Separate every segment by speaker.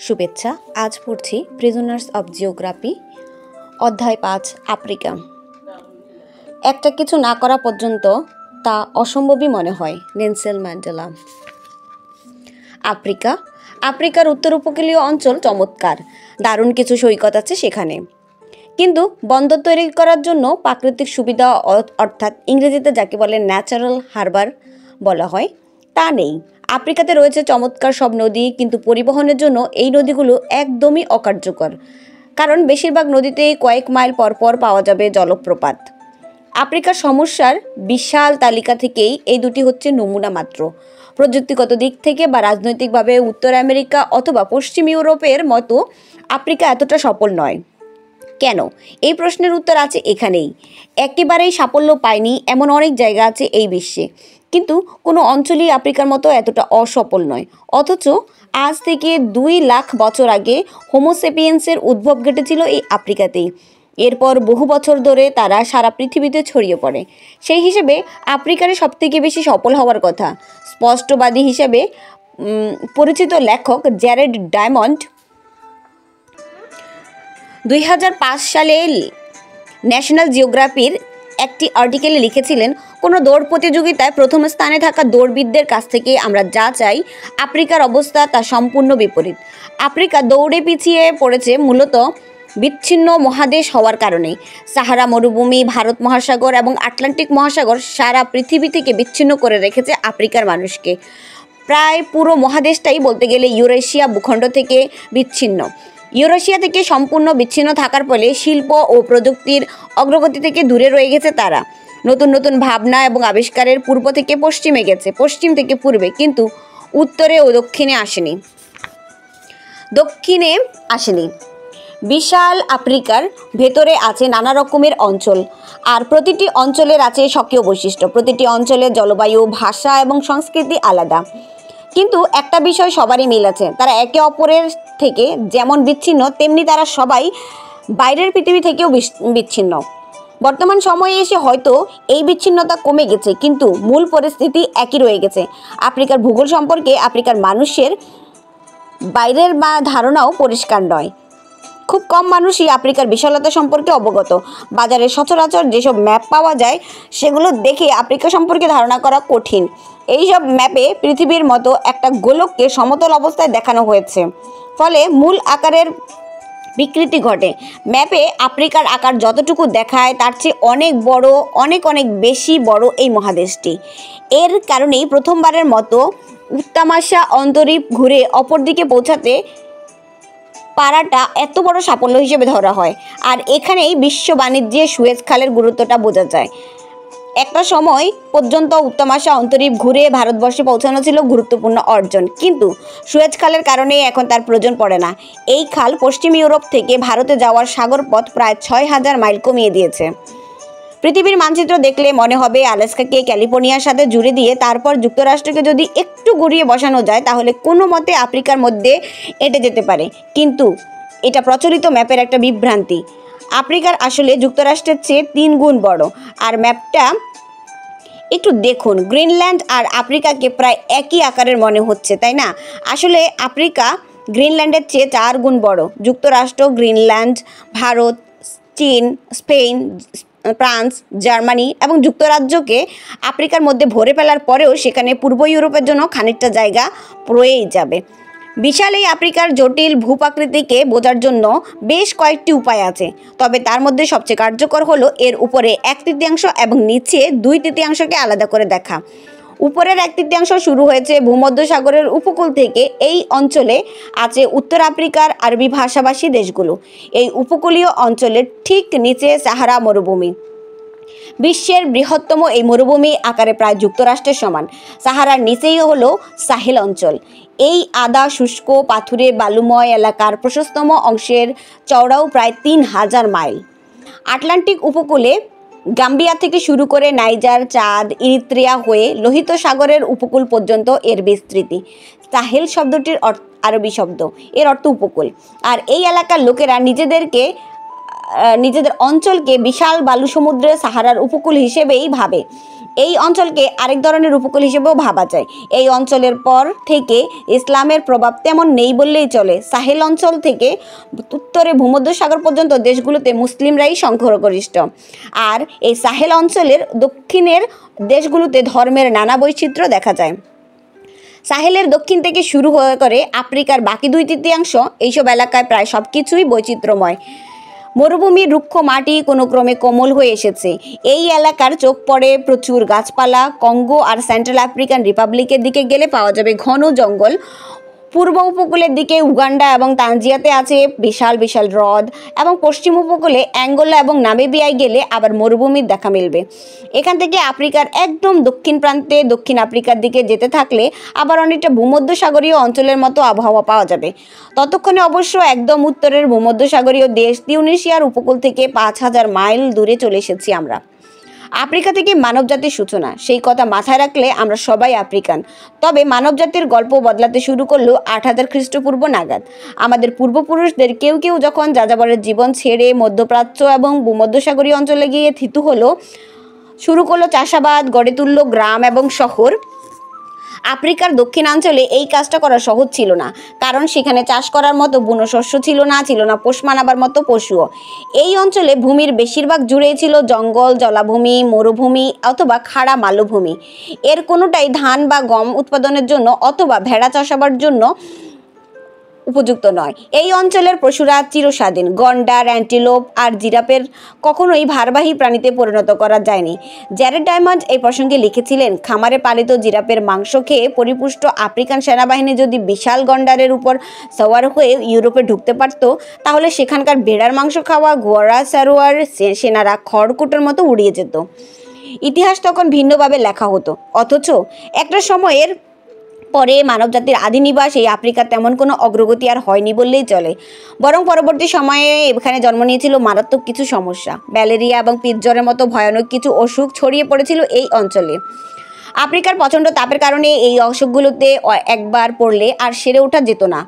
Speaker 1: শুভেচ্ছা। আজ পড়ছি প্রিজনার্স অব জিওগ্রাফি, অধ্যায় ৫, আফ্রিকা। একটা কিছু না করা পর্যন্ত তা অসম্ভবই মনে হয়। Nelson Mandela. আফ্রিকার উত্তর উপকূলীয় অঞ্চল চমৎকার, দারুণ কিছু সৈকত আছে সেখানে। কিন্তু বন্দর তৈরি করার জন্য প্রাকৃতিক সুবিধা, অর্থাৎ ইংরেজিতে যাকে বলে ন্যাচারাল হারবার বলা হয়, তা নেই। আফ্রিকাতে রয়েছে চমৎকার সব নদী, কিন্তু পরিবহনের জন্য এই নদীগুলো একদমই অকার্যকর, কারণ বেশিরভাগ নদীতেই কয়েক মাইল পর পাওয়া যাবে জলপ্রপাত। আফ্রিকার সমস্যার বিশাল তালিকা থেকেই এই দুটি হচ্ছে নমুনা মাত্র। প্রযুক্তিগত দিক থেকে বা রাজনৈতিকভাবে উত্তর আমেরিকা অথবা পশ্চিম ইউরোপের মতো আফ্রিকা এতটা সফল নয়। কেন? এই প্রশ্নের উত্তর আছে এখানেই। একেবারেই সাফল্য পায়নি এমন অনেক জায়গা আছে এই বিশ্বে, কিন্তু কোনো অঞ্চলই আফ্রিকার মতো এতটা অসফল নয়। অথচ আজ থেকে 2 লাখ বছর আগে হোমোসেপিয়েন্সের উদ্ভব ঘটেছিল এই আফ্রিকাতেই। এরপর বহু বছর ধরে তারা সারা পৃথিবীতে ছড়িয়ে পড়ে। সেই হিসেবে আফ্রিকার সবথেকে বেশি সফল হওয়ার কথা। স্পষ্টবাদী হিসেবে পরিচিত লেখক জ্যারেড ডায়মন্ড 2005 সালে ন্যাশনাল জিওগ্রাফির একটি আর্টিকেলে লিখেছিলেন, কোনো দৌড় প্রতিযোগিতায় প্রথম স্থানে থাকা দৌড়বিদদের কাছ থেকে আমরা যা চাই, আফ্রিকার অবস্থা তা সম্পূর্ণ বিপরীত। আফ্রিকা দৌড়ে পিছিয়ে পড়েছে মূলত বিচ্ছিন্ন মহাদেশ হওয়ার কারণে। সাহারা মরুভূমি, ভারত মহাসাগর এবং আটলান্টিক মহাসাগর সারা পৃথিবী থেকে বিচ্ছিন্ন করে রেখেছে আফ্রিকার মানুষকে। প্রায় পুরো মহাদেশটাই বলতে গেলে ইউরেশিয়া ভূখণ্ড থেকে বিচ্ছিন্ন। ইউরেশিয়া থেকে সম্পূর্ণ বিচ্ছিন্ন থাকার ফলে শিল্প ও প্রযুক্তির অগ্রগতি থেকে দূরে রয়ে গেছে তারা। নতুন নতুন ভাবনা এবং আবিষ্কারের পূর্ব থেকে পশ্চিমে গেছে, পশ্চিম থেকে পূর্বে, কিন্তু উত্তরে ও দক্ষিণে আসেনি। বিশাল আফ্রিকার ভেতরে আছে নানা রকমের অঞ্চল, আর প্রতিটি অঞ্চলের আছে স্বকীয় বৈশিষ্ট্য। প্রতিটি অঞ্চলের জলবায়ু, ভাষা এবং সংস্কৃতি আলাদা, কিন্তু একটা বিষয় সবারই মিল আছে, তারা একে অপরের থেকে যেমন বিচ্ছিন্ন তেমনি তারা সবাই বাইরের পৃথিবী থেকেও বিচ্ছিন্ন। বর্তমান সময়ে এসে হয়তো এই বিচ্ছিন্নতা কমে গেছে, কিন্তু মূল পরিস্থিতি একই রয়ে গেছে। আফ্রিকার ভূগোল সম্পর্কে আফ্রিকার মানুষের বাইরের ধারণাও পরিষ্কার নয়। খুব কম মানুষই আফ্রিকার বিশালতা সম্পর্কে অবগত। বাজারে সচরাচর যেসব ম্যাপ পাওয়া যায় সেগুলো দেখে আফ্রিকা সম্পর্কে ধারণা করা কঠিন। এইসব ম্যাপে পৃথিবীর মতো একটা গোলককে সমতল অবস্থায় দেখানো হয়েছে, ফলে মূল আকারের বিকৃতি ঘটে। ম্যাপে আফ্রিকার আকার যতটুকু দেখায় তার চেয়ে অনেক বড়, অনেক বেশি বড় এই মহাদেশটি। এর কারণেই প্রথমবারের মতো উত্তামাশা অন্তরীপ ঘুরে অপর দিকে পৌঁছাতে পারাটা এত বড় সাফল্য হিসেবে ধরা হয়। আর এখানেই বিশ্ব বাণিজ্যে সুয়েজ খালের গুরুত্বটা বোঝা যায়। একটা সময় পর্যন্ত উত্তামাশা অন্তরীপ ঘুরে ভারতবর্ষে পৌঁছানো ছিল গুরুত্বপূর্ণ অর্জন, কিন্তু সুয়েজ খালের কারণে এখন তার প্রয়োজন পড়ে না। এই খাল পশ্চিম ইউরোপ থেকে ভারতে যাওয়ার সাগরপথ প্রায় 6000 মাইল কমিয়ে দিয়েছে। পৃথিবীর মানচিত্র দেখলে মনে হবে আলাস্কাকে ক্যালিফোর্নিয়ার সাথে জুড়ে দিয়ে তারপর যুক্তরাষ্ট্রকে যদি একটু ঘুরিয়ে বসানো যায় তাহলে কোনো মতে আফ্রিকার মধ্যে এঁটে যেতে পারে, কিন্তু এটা প্রচলিত ম্যাপের একটা বিভ্রান্তি। আফ্রিকার আসলে যুক্তরাষ্ট্রের চেয়ে 3 গুণ বড়। আর ম্যাপটা একটু দেখুন, গ্রিনল্যান্ড আর আফ্রিকাকে প্রায় একই আকারের মনে হচ্ছে, তাই না? আসলে আফ্রিকা গ্রিনল্যান্ডের চেয়ে 4 গুণ বড়। যুক্তরাষ্ট্র, গ্রিনল্যান্ড, ভারত, চীন, স্পেন, ফ্রান্স, জার্মানি এবং যুক্তরাজ্যকে আফ্রিকার মধ্যে ভরে ফেলার পরেও সেখানে পূর্ব ইউরোপের জন্য খানিকটা জায়গা রয়েই যাবে। বিশাল এই আফ্রিকার জটিল ভূপ্রাকৃতিকে বোঝার জন্য বেশ কয়েকটি উপায় আছে, তবে তার মধ্যে সবচেয়ে কার্যকর হলো এর উপরে 1/3 এবং নিচে 2/3কে আলাদা করে দেখা। উপরের 1/3 শুরু হয়েছে ভূমধ্যসাগরের উপকূল থেকে। এই অঞ্চলে আছে উত্তর আফ্রিকার আরবি ভাষাভাষী দেশগুলো। এই উপকূলীয় অঞ্চলের ঠিক নিচে সাহারা মরুভূমি। বিশ্বের বৃহত্তম এই মরুভূমি আকারে প্রায় যুক্তরাষ্ট্রের সমান। সাহারার নিচেই হলো সাহেল অঞ্চল। এই আদা শুষ্ক পাথুরে বালুময় এলাকার প্রশস্তম অংশের চওড়াও প্রায় 3000 মাইল। আটলান্টিক উপকূলে গাম্বিয়া থেকে শুরু করে নাইজার, চাঁদ, ইরিত্রিয়া হয়ে লোহিত সাগরের উপকূল পর্যন্ত এর বিস্তৃতি। সাহেল শব্দটির আরবি শব্দ, এর অর্থ উপকূল। আর এই এলাকার লোকেরা নিজেদের অঞ্চলকে বিশাল বালু সমুদ্রের সাহারার উপকূল হিসেবেই ভাবে। এই অঞ্চলকে আরেক ধরনের উপকূল হিসেবেও ভাবা যায়। এই অঞ্চলের পর থেকে ইসলামের প্রভাব তেমন নেই বললেই চলে। সাহেল অঞ্চল থেকে উত্তরে ভূমধ্যসাগর পর্যন্ত দেশগুলোতে মুসলিমরাই সংখ্যাগরিষ্ঠ, আর এই সাহেল অঞ্চলের দক্ষিণের দেশগুলোতে ধর্মের নানা বৈচিত্র্য দেখা যায়। সাহেলের দক্ষিণ থেকে শুরু করে আফ্রিকার বাকি 2/3 এইসব এলাকায় প্রায় সব কিছুই বৈচিত্র্যময়। মরুভূমির রুক্ষ মাটি কোনো ক্রমে কোমল হয়ে এসেছে। এই এলাকার চোখ পড়ে প্রচুর গাছপালা। কঙ্গো আর সেন্ট্রাল আফ্রিকান রিপাবলিকের দিকে গেলে পাওয়া যাবে ঘন জঙ্গল। পূর্ব উপকূলের দিকে উগান্ডা এবং তানজিয়াতে আছে বিশাল বিশাল হ্রদ, এবং পশ্চিম উপকূলে অ্যাঙ্গোলা এবং নামিবিয়ায় গেলে আবার মরুভূমির দেখা মিলবে। এখান থেকে আফ্রিকার একদম দক্ষিণ প্রান্তে দক্ষিণ আফ্রিকার দিকে যেতে থাকলে আবার অনেকটা ভূমধ্যসাগরীয় অঞ্চলের মতো আবহাওয়া পাওয়া যাবে। ততক্ষণে অবশ্য একদম উত্তরের ভূমধ্যসাগরীয় দেশ তিউনিসিয়ার উপকূল থেকে 5000 মাইল দূরে চলে এসেছি আমরা। আফ্রিকা থেকে মানবজাতির সূচনা, সেই কথা মাথায় রাখলে আমরা সবাই আফ্রিকান। তবে মানবজাতির গল্প বদলাতে শুরু করলো 8000 খ্রিস্টপূর্ব নাগাদ। আমাদের পূর্বপুরুষদের কেউ কেউ যখন যাযাবরের জীবন ছেড়ে মধ্যপ্রাচ্য এবং ভূমধ্যসাগরীয় অঞ্চলে গিয়ে থিতু হলো, শুরু করলো চাষাবাদ, গড়ে তুললো গ্রাম এবং শহর। আফ্রিকার দক্ষিণাঞ্চলে এই কাজটা করা সহজ ছিল না, কারণ সেখানে চাষ করার মতো বুনো শস্য ছিল না পোষ মানাবার মতো পশুও। এই অঞ্চলে ভূমির বেশিরভাগ জুড়েই ছিল জঙ্গল, জলাভূমি, মরুভূমি অথবা খাড়া মালভূমি। এর কোনোটাই ধান বা গম উৎপাদনের জন্য অথবা ভেড়া চাষাবার জন্য উপযুক্ত নয়। এই অঞ্চলের পশুরা চিরস্বাধীন। গন্ডার, অ্যান্টিলোপ আর জিরাফের কখনোই ভারবাহী প্রাণীতে পরিণত করা যায়নি। জ্যারেড ডায়মন্ড এই প্রসঙ্গে লিখেছিলেন, খামারে পালিত জিরাফের মাংস খেয়ে পরিপুষ্ট আফ্রিকান সেনাবাহিনী যদি বিশাল গন্ডারের উপর সওয়ার হয়ে ইউরোপে ঢুকতে পারত, তাহলে সেখানকার ভেড়ার মাংস খাওয়া ঘোড়া সারোয়ার সেনারা খড়কুটোর মতো উড়িয়ে যেত। ইতিহাস তখন ভিন্নভাবে লেখা হতো। অথচ একটা সময়ের পরে মানবজাতির আদি নিবাস এই আফ্রিকার তেমন কোনো অগ্রগতি আর হয়নি বললেই চলে। বরং পরবর্তী সময়ে এখানে জন্ম নিয়েছিল মারাত্মক কিছু সমস্যা। ম্যালেরিয়া এবং পিতজ্বরের মতো ভয়ানক কিছু অসুখ ছড়িয়ে পড়েছিল এই অঞ্চলে। আফ্রিকার প্রচণ্ড তাপের কারণে এই অসুখগুলোতে একবার পড়লে আর সেরে ওঠা যেত না।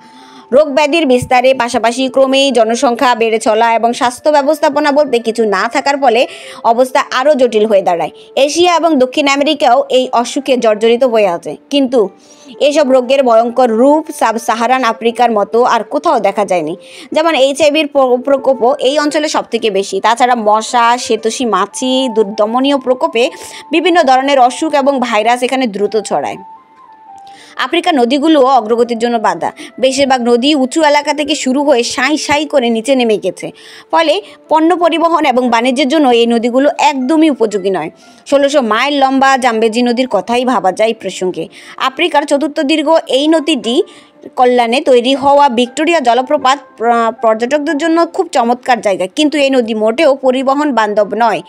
Speaker 1: রোগ ব্যাধির বিস্তারে পাশাপাশি ক্রমেই জনসংখ্যা বেড়ে চলা এবং স্বাস্থ্য ব্যবস্থাপনা বলতে কিছু না থাকার ফলে অবস্থা আরও জটিল হয়ে দাঁড়ায়। এশিয়া এবং দক্ষিণ আমেরিকাও এই অসুখে জর্জরিত হয়ে আছে, কিন্তু এসব রোগের ভয়ঙ্কর রূপ সাব সাহারান আফ্রিকার মতো আর কোথাও দেখা যায়নি। যেমন HIV-র প্রকোপও এই অঞ্চলে সবথেকে বেশি। তাছাড়া মশা, শ্বেতসী মাছি, দুর্দমনীয় প্রকোপে বিভিন্ন ধরনের অসুখ এবং ভাইরাস এখানে দ্রুত ছড়ায়। আফ্রিকার নদীগুলোও অগ্রগতির জন্য বাধা। বেশিরভাগ নদী উঁচু এলাকা থেকে শুরু হয়ে সাঁই সাঁই করে নিচে নেমে গেছে। ফলে পণ্য পরিবহন এবং বাণিজ্যের জন্য এই নদীগুলো একদমই উপযোগী নয়। 1600 মাইল লম্বা জাম্বেজি নদীর কথাই ভাবা যায় প্রসঙ্গে। আফ্রিকার চতুর্থ দীর্ঘ এই নদীটি কল্যাণে তৈরি হওয়া ভিক্টোরিয়া জলপ্রপাত পর্যটকদের জন্য খুব চমৎকার জায়গা, কিন্তু এই নদী মোটেও পরিবহন বান্ধব নয়।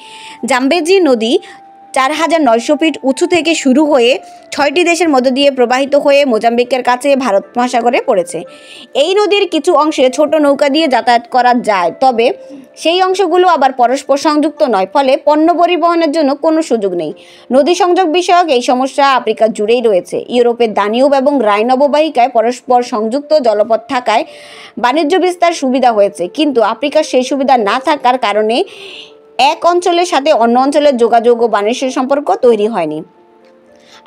Speaker 1: জাম্বেজি নদী 4900 ফিট উঁচু থেকে শুরু হয়ে 6টি দেশের মধ্য দিয়ে প্রবাহিত হয়ে মোজাম্বিকের কাছে ভারত মহাসাগরে পড়েছে। এই নদীর কিছু অংশে ছোট নৌকা দিয়ে যাতায়াত করা যায়, তবে সেই অংশগুলো আবার পরস্পর সংযুক্ত নয়, ফলে পণ্য পরিবহনের জন্য কোনো সুযোগ নেই। নদী সংযোগ বিষয়ক এই সমস্যা আফ্রিকা জুড়েই রয়েছে। ইউরোপের দানিউব এবং রাইন অববাহিকায় পরস্পর সংযুক্ত জলপথ থাকায় বাণিজ্য বিস্তার সুবিধা হয়েছে, কিন্তু আফ্রিকার সেই সুবিধা না থাকার কারণে এক অঞ্চলের সাথে অন্য অঞ্চলের যোগাযোগ ও বাণিজ্যের সম্পর্ক তৈরি হয়নি।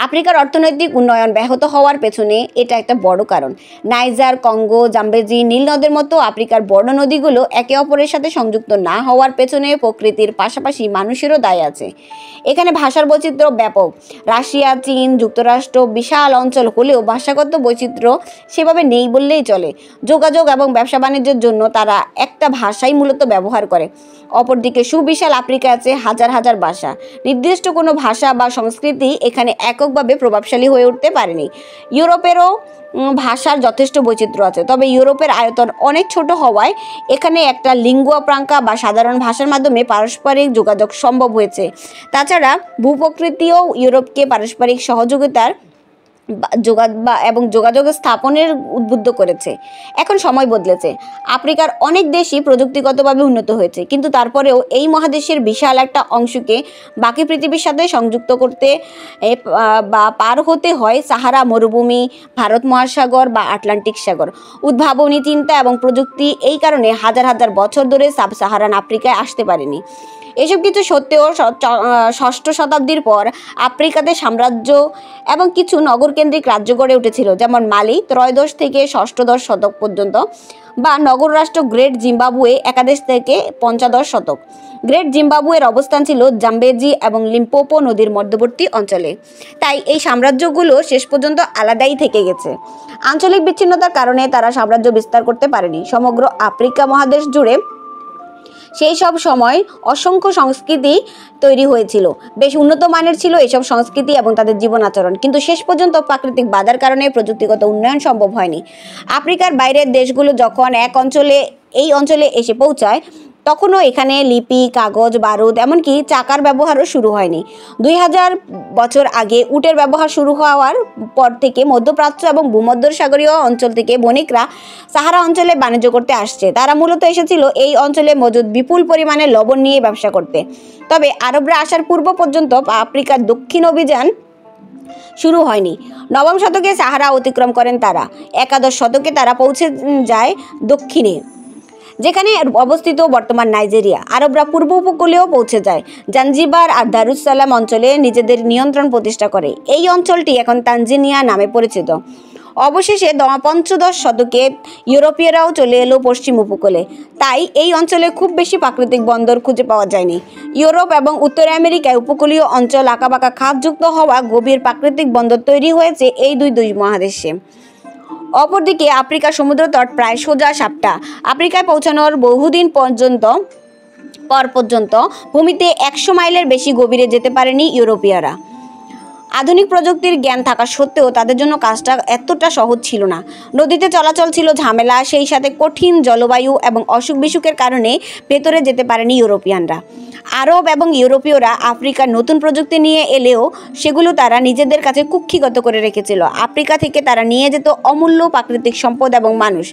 Speaker 1: আফ্রিকার অর্থনৈতিক উন্নয়ন ব্যাহত হওয়ার পেছনে এটা একটা বড় কারণ। নাইজার, কঙ্গো, জাম্বেজি, নীল নদের মতো আফ্রিকার বড় নদীগুলো একে অপরের সাথে সংযুক্ত না হওয়ার পেছনে প্রকৃতির পাশাপাশি মানুষেরও দায় আছে। এখানে ভাষার বৈচিত্র্য ব্যাপক। রাশিয়া, চীন, যুক্তরাষ্ট্র বিশাল অঞ্চল হলেও ভাষাগত বৈচিত্র্য সেভাবে নেই বললেই চলে। যোগাযোগ এবং ব্যবসা বাণিজ্যের জন্য তারা একটা ভাষাই মূলত ব্যবহার করে। অপরদিকে সুবিশাল আফ্রিকা আছে হাজার হাজার ভাষা। নির্দিষ্ট কোনো ভাষা বা সংস্কৃতি এখানে এককভাবে প্রভাবশালী হয়ে উঠতে পারেনি। ইউরোপেরও ভাষার যথেষ্ট বৈচিত্র্য আছে, তবে ইউরোপের আয়তন অনেক ছোট হওয়ায় এখানে একটা লিঙ্গুয়া ফ্রাঙ্কা বা সাধারণ ভাষার মাধ্যমে পারস্পরিক যোগাযোগ সম্ভব হয়েছে। তাছাড়া ভূপ্রকৃতিও ইউরোপকে পারস্পরিক সহযোগিতার এবং যোগাযোগ স্থাপনের উদ্বুদ্ধ করেছে। এখন সময় বদলেছে। আফ্রিকার অনেক দেশই প্রযুক্তিগতভাবে উন্নত হয়েছে, কিন্তু তারপরেও এই মহাদেশের বিশাল একটা অংশকে বাকি পৃথিবীর সাথে সংযুক্ত করতে বা পার হতে হয় সাহারা মরুভূমি, ভারত মহাসাগর বা আটলান্টিক সাগর। উদ্ভাবনী চিন্তা এবং প্রযুক্তি এই কারণে হাজার হাজার বছর ধরে সাব সাহারান আফ্রিকায় আসতে পারেনি। এসব কিছু সত্ত্বেও ষষ্ঠ শতাব্দীর পর আফ্রিকাতে সাম্রাজ্য এবং কিছু নগরকেন্দ্রিক রাজ্য গড়ে উঠেছিল, যেমন মালি ত্রয়োদশ থেকে ষষ্ঠদশ শতক পর্যন্ত, বা নগর রাষ্ট্র গ্রেট জিম্বাবুয়ে একাদশ থেকে পঞ্চদশ শতক। গ্রেট জিম্বাবুয়ের অবস্থান ছিল জাম্বেজি এবং লিম্পোপো নদীর মধ্যবর্তী অঞ্চলে। তাই এই সাম্রাজ্যগুলো শেষ পর্যন্ত আলাদাই থেকে গেছে। আঞ্চলিক বিচ্ছিন্নতার কারণে তারা সাম্রাজ্য বিস্তার করতে পারেনি। সমগ্র আফ্রিকা মহাদেশ জুড়ে সেই সব সময় অসংখ্য সংস্কৃতি তৈরি হয়েছিল। বেশ উন্নত মানের ছিল এসব সংস্কৃতি এবং তাদের জীবন আচরণ, কিন্তু শেষ পর্যন্ত প্রাকৃতিক বাধার কারণে প্রযুক্তিগত উন্নয়ন সম্ভব হয়নি। আফ্রিকার বাইরের দেশগুলো যখন এই অঞ্চলে এসে পৌঁছায়, তখনও এখানে লিপি, কাগজ, বারুদ, এমনকি চাকার ব্যবহারও শুরু হয়নি। 2000 বছর আগে উটের ব্যবহার শুরু হওয়ার পর থেকে মধ্যপ্রাচ্য এবং ভূমধ্যসাগরীয় অঞ্চল থেকে বণিকরা সাহারা অঞ্চলে বাণিজ্য করতে আসছে। তারা মূলত এসেছিল এই অঞ্চলে মজুদ বিপুল পরিমাণে লবণ নিয়ে ব্যবসা করতে। তবে আরবরা আসার পূর্ব পর্যন্ত আফ্রিকার দক্ষিণ অভিযান শুরু হয়নি। নবম শতকে সাহারা অতিক্রম করেন তারা। একাদশ শতকে তারা পৌঁছে যায় দক্ষিণে, যেখানে অবস্থিত বর্তমান নাইজেরিয়া। আরবরা পূর্ব উপকূলেও পৌঁছে যায়, জাঞ্জিবার আর দারুসালাম অঞ্চলে নিজেদের নিয়ন্ত্রণ প্রতিষ্ঠা করে। এই অঞ্চলটি এখন তানজানিয়া নামে পরিচিত। অবশেষে পঞ্চদশ শতকে ইউরোপীয়রাও চলে এলো পশ্চিম উপকূলে। তাই এই অঞ্চলে খুব বেশি প্রাকৃতিক বন্দর খুঁজে পাওয়া যায়নি। ইউরোপ এবং উত্তর আমেরিকায় উপকূলীয় অঞ্চল আঁকাবাঁকা খাতযুক্ত হওয়া গভীর প্রাকৃতিক বন্দর তৈরি হয়েছে এই দুই মহাদেশে। অপরদিকে আফ্রিকার সমুদ্রতট প্রায় সোজা সাপটা। আফ্রিকায় পৌঁছানোর বহুদিন পর্যন্ত ভূমিতে 100 মাইলের বেশি গভীরে যেতে পারেনি ইউরোপীয়রা। আধুনিক প্রযুক্তির জ্ঞান থাকা সত্ত্বেও তাদের জন্য কাজটা এতটা সহজ ছিল না। নদীতে চলাচল ছিল ঝামেলা, সেই সাথে কঠিন জলবায়ু এবং অসুখ বিসুখের কারণে ভেতরে যেতে পারেনি ইউরোপিয়ানরা। আরব এবং ইউরোপীয়রা আফ্রিকার নতুন প্রযুক্তি নিয়ে এলেও সেগুলো তারা নিজেদের কাছে কুক্ষিগত করে রেখেছিল। আফ্রিকা থেকে তারা নিয়ে যেত অমূল্য প্রাকৃতিক সম্পদ এবং মানুষ।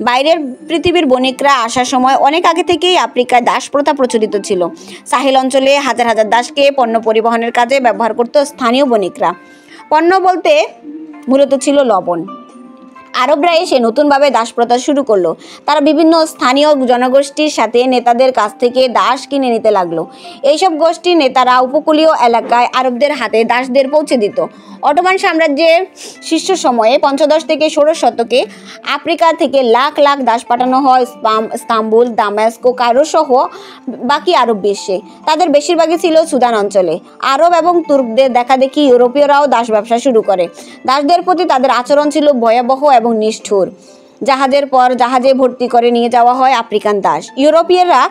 Speaker 1: বাইরের পৃথিবীর বণিকরা আসার সময় অনেক আগে থেকেই আফ্রিকায় দাস প্রথা প্রচলিত ছিল। সাহেল অঞ্চলে হাজার হাজার দাসকে পণ্য পরিবহনের কাজে ব্যবহার করত স্থানীয় বণিকরা। পণ্য বলতে মূলত ছিল লবণ। আরবরা এসে নতুনভাবে দাস প্রথা শুরু করলো। তারা বিভিন্ন স্থানীয় জনগোষ্ঠীর সাথে নেতাদের কাছ থেকে দাস কিনে নিতে লাগলো। এইসব গোষ্ঠীর নেতারা উপকূলীয় এলাকায় আরবদের হাতে দাসদের পৌঁছে দিত। অটোমান সাম্রাজ্যের শীর্ষ সময়ে পঞ্চদশ থেকে ষোড়শ শতকে আফ্রিকা থেকে লাখ লাখ দাস পাঠানো হয় ইস্তাম্বুল, দামেস্ক, কায়রো সহ বাকি আরব বিশ্বে। তাদের বেশিরভাগই ছিল সুদান অঞ্চলে। আরব এবং তুর্কদের দেখাদেখি ইউরোপীয়রাও দাস ব্যবসা শুরু করে। দাসদের প্রতি তাদের আচরণ ছিল ভয়াবহ এবং নিষ্ঠুর। জাহাজের পর জাহাজে ভর্তি করে নিয়ে যাওয়া হয় আফ্রিকান দাস। ইউরোপীয়রা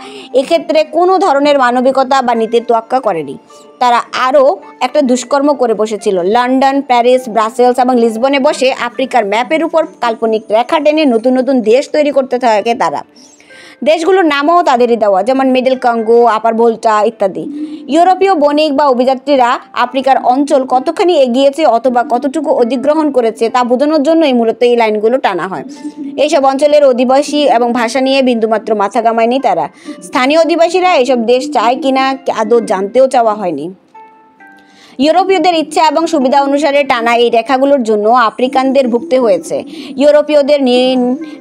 Speaker 1: এক্ষেত্রে কোনো ধরনের মানবিকতা বা নীতির তোয়াক্কা করেনি। তারা আরও একটা দুষ্কর্ম করে বসেছিল। লন্ডন, প্যারিস, ব্রাসেলস এবং লিসবনে বসে আফ্রিকার ম্যাপের উপর কাল্পনিক রেখা টেনে নতুন নতুন দেশ তৈরি করতে থাকে তারা। দেশগুলোর নামও তাদেরই দেওয়া, যেমন মিডল কঙ্গো, আপার ভোল্টা ইত্যাদি। ইউরোপীয় বণিক বা অভিযাত্রীরা আফ্রিকার অঞ্চল কতখানি এগিয়েছে অথবা কতটুকু অধিগ্রহণ করেছে তা বোঝানোর জন্যই মূলত এই লাইনগুলো টানা হয়। এইসব অঞ্চলের অধিবাসী এবং ভাষা নিয়ে বিন্দুমাত্র মাথা ঘামায়নি তারা। স্থানীয় অধিবাসীরা এসব দেশ চায় কিনা আদৌ জানতেও চাওয়া হয়নি। ইউরোপীয়দের ইচ্ছা এবং সুবিধা অনুসারে টানা এই রেখাগুলোর জন্য আফ্রিকানদের ভুগতে হয়েছে। ইউরোপীয়দের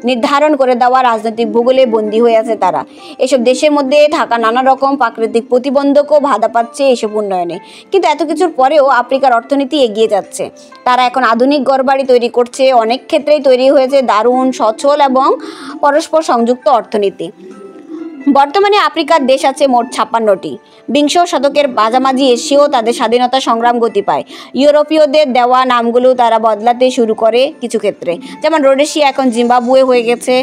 Speaker 1: নির্ধারণ করে দেওয়া রাজনৈতিক ভূগোলে বন্দী হয়ে আছে তারা। এসব দেশের মধ্যে থাকা নানা রকম প্রাকৃতিক প্রতিবন্ধকও বাধা পাচ্ছে এসব উন্নয়নে। কিন্তু এত কিছুর পরেও আফ্রিকার অর্থনীতি এগিয়ে যাচ্ছে। তারা এখন আধুনিক ঘরবাড়ি তৈরি করছে। অনেক ক্ষেত্রেই তৈরি হয়েছে দারুণ সচ্ছল এবং পরস্পর সংযুক্ত অর্থনীতি। বর্তমানে আফ্রিকার দেশ আছে মোট 56টি। বিংশ শতকের মাঝামাঝি এসেও তাদের স্বাধীনতা সংগ্রাম গতি পায়। ইউরোপীয়দের দেওয়া নামগুলো তারা বদলাতে শুরু করে কিছু ক্ষেত্রে, যেমন রোডেশিয়া এখন জিম্বাবুয়ে হয়ে গেছে,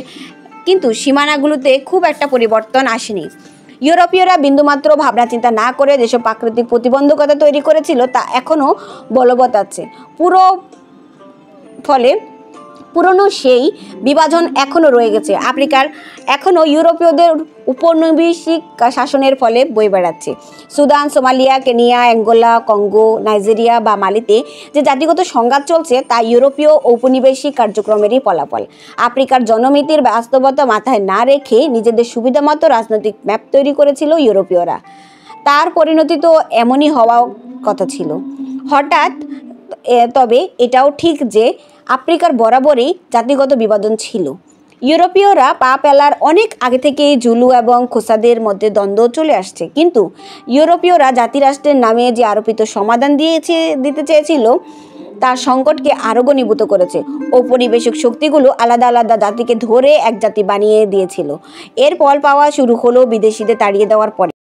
Speaker 1: কিন্তু সীমানাগুলোতে খুব একটা পরিবর্তন আসেনি। ইউরোপীয়রা বিন্দুমাত্র ভাবনা চিন্তা না করে যেসব প্রাকৃতিক প্রতিবন্ধকতা তৈরি করেছিল তা এখনও বলবৎ আছে। পুরনো সেই বিভাজন এখনও রয়ে গেছে। আফ্রিকার এখনও ইউরোপীয়দের উপনিবেশিক শাসনের ফলে বয়ে বেড়াচ্ছে। Sudan, Somalia, Kenya, Angola, Congo, Nigeria বা মালিতে যে জাতিগত সংঘাত চলছে তা ইউরোপীয় ঔপনিবেশিক কার্যক্রমেরই ফলাফল। আফ্রিকার জনমিতির বাস্তবতা মাথায় না রেখে নিজেদের সুবিধামতো রাজনৈতিক ম্যাপ তৈরি করেছিল ইউরোপীয়রা। তার পরিণতি তো এমনই হওয়া কথা ছিল। তবে এটাও ঠিক যে আফ্রিকার বরাবরই জাতিগত বিভাজন ছিল। ইউরোপীয়রা পা ফেলার অনেক আগে থেকেই জুলু এবং খোসাদের মধ্যে দ্বন্দ্ব চলে আসছে, কিন্তু ইউরোপীয়রা জাতিরাষ্ট্রের নামে যে আরোপিত সমাধান দিতে চেয়েছিল তার সংকটকে আরও ঘনীভূত করেছে। ঔপনিবেশিক শক্তিগুলো আলাদা আলাদা জাতিকে ধরে এক জাতি বানিয়ে দিয়েছিল। এর ফল পাওয়া শুরু হলো বিদেশিদের তাড়িয়ে দেওয়ার পরে।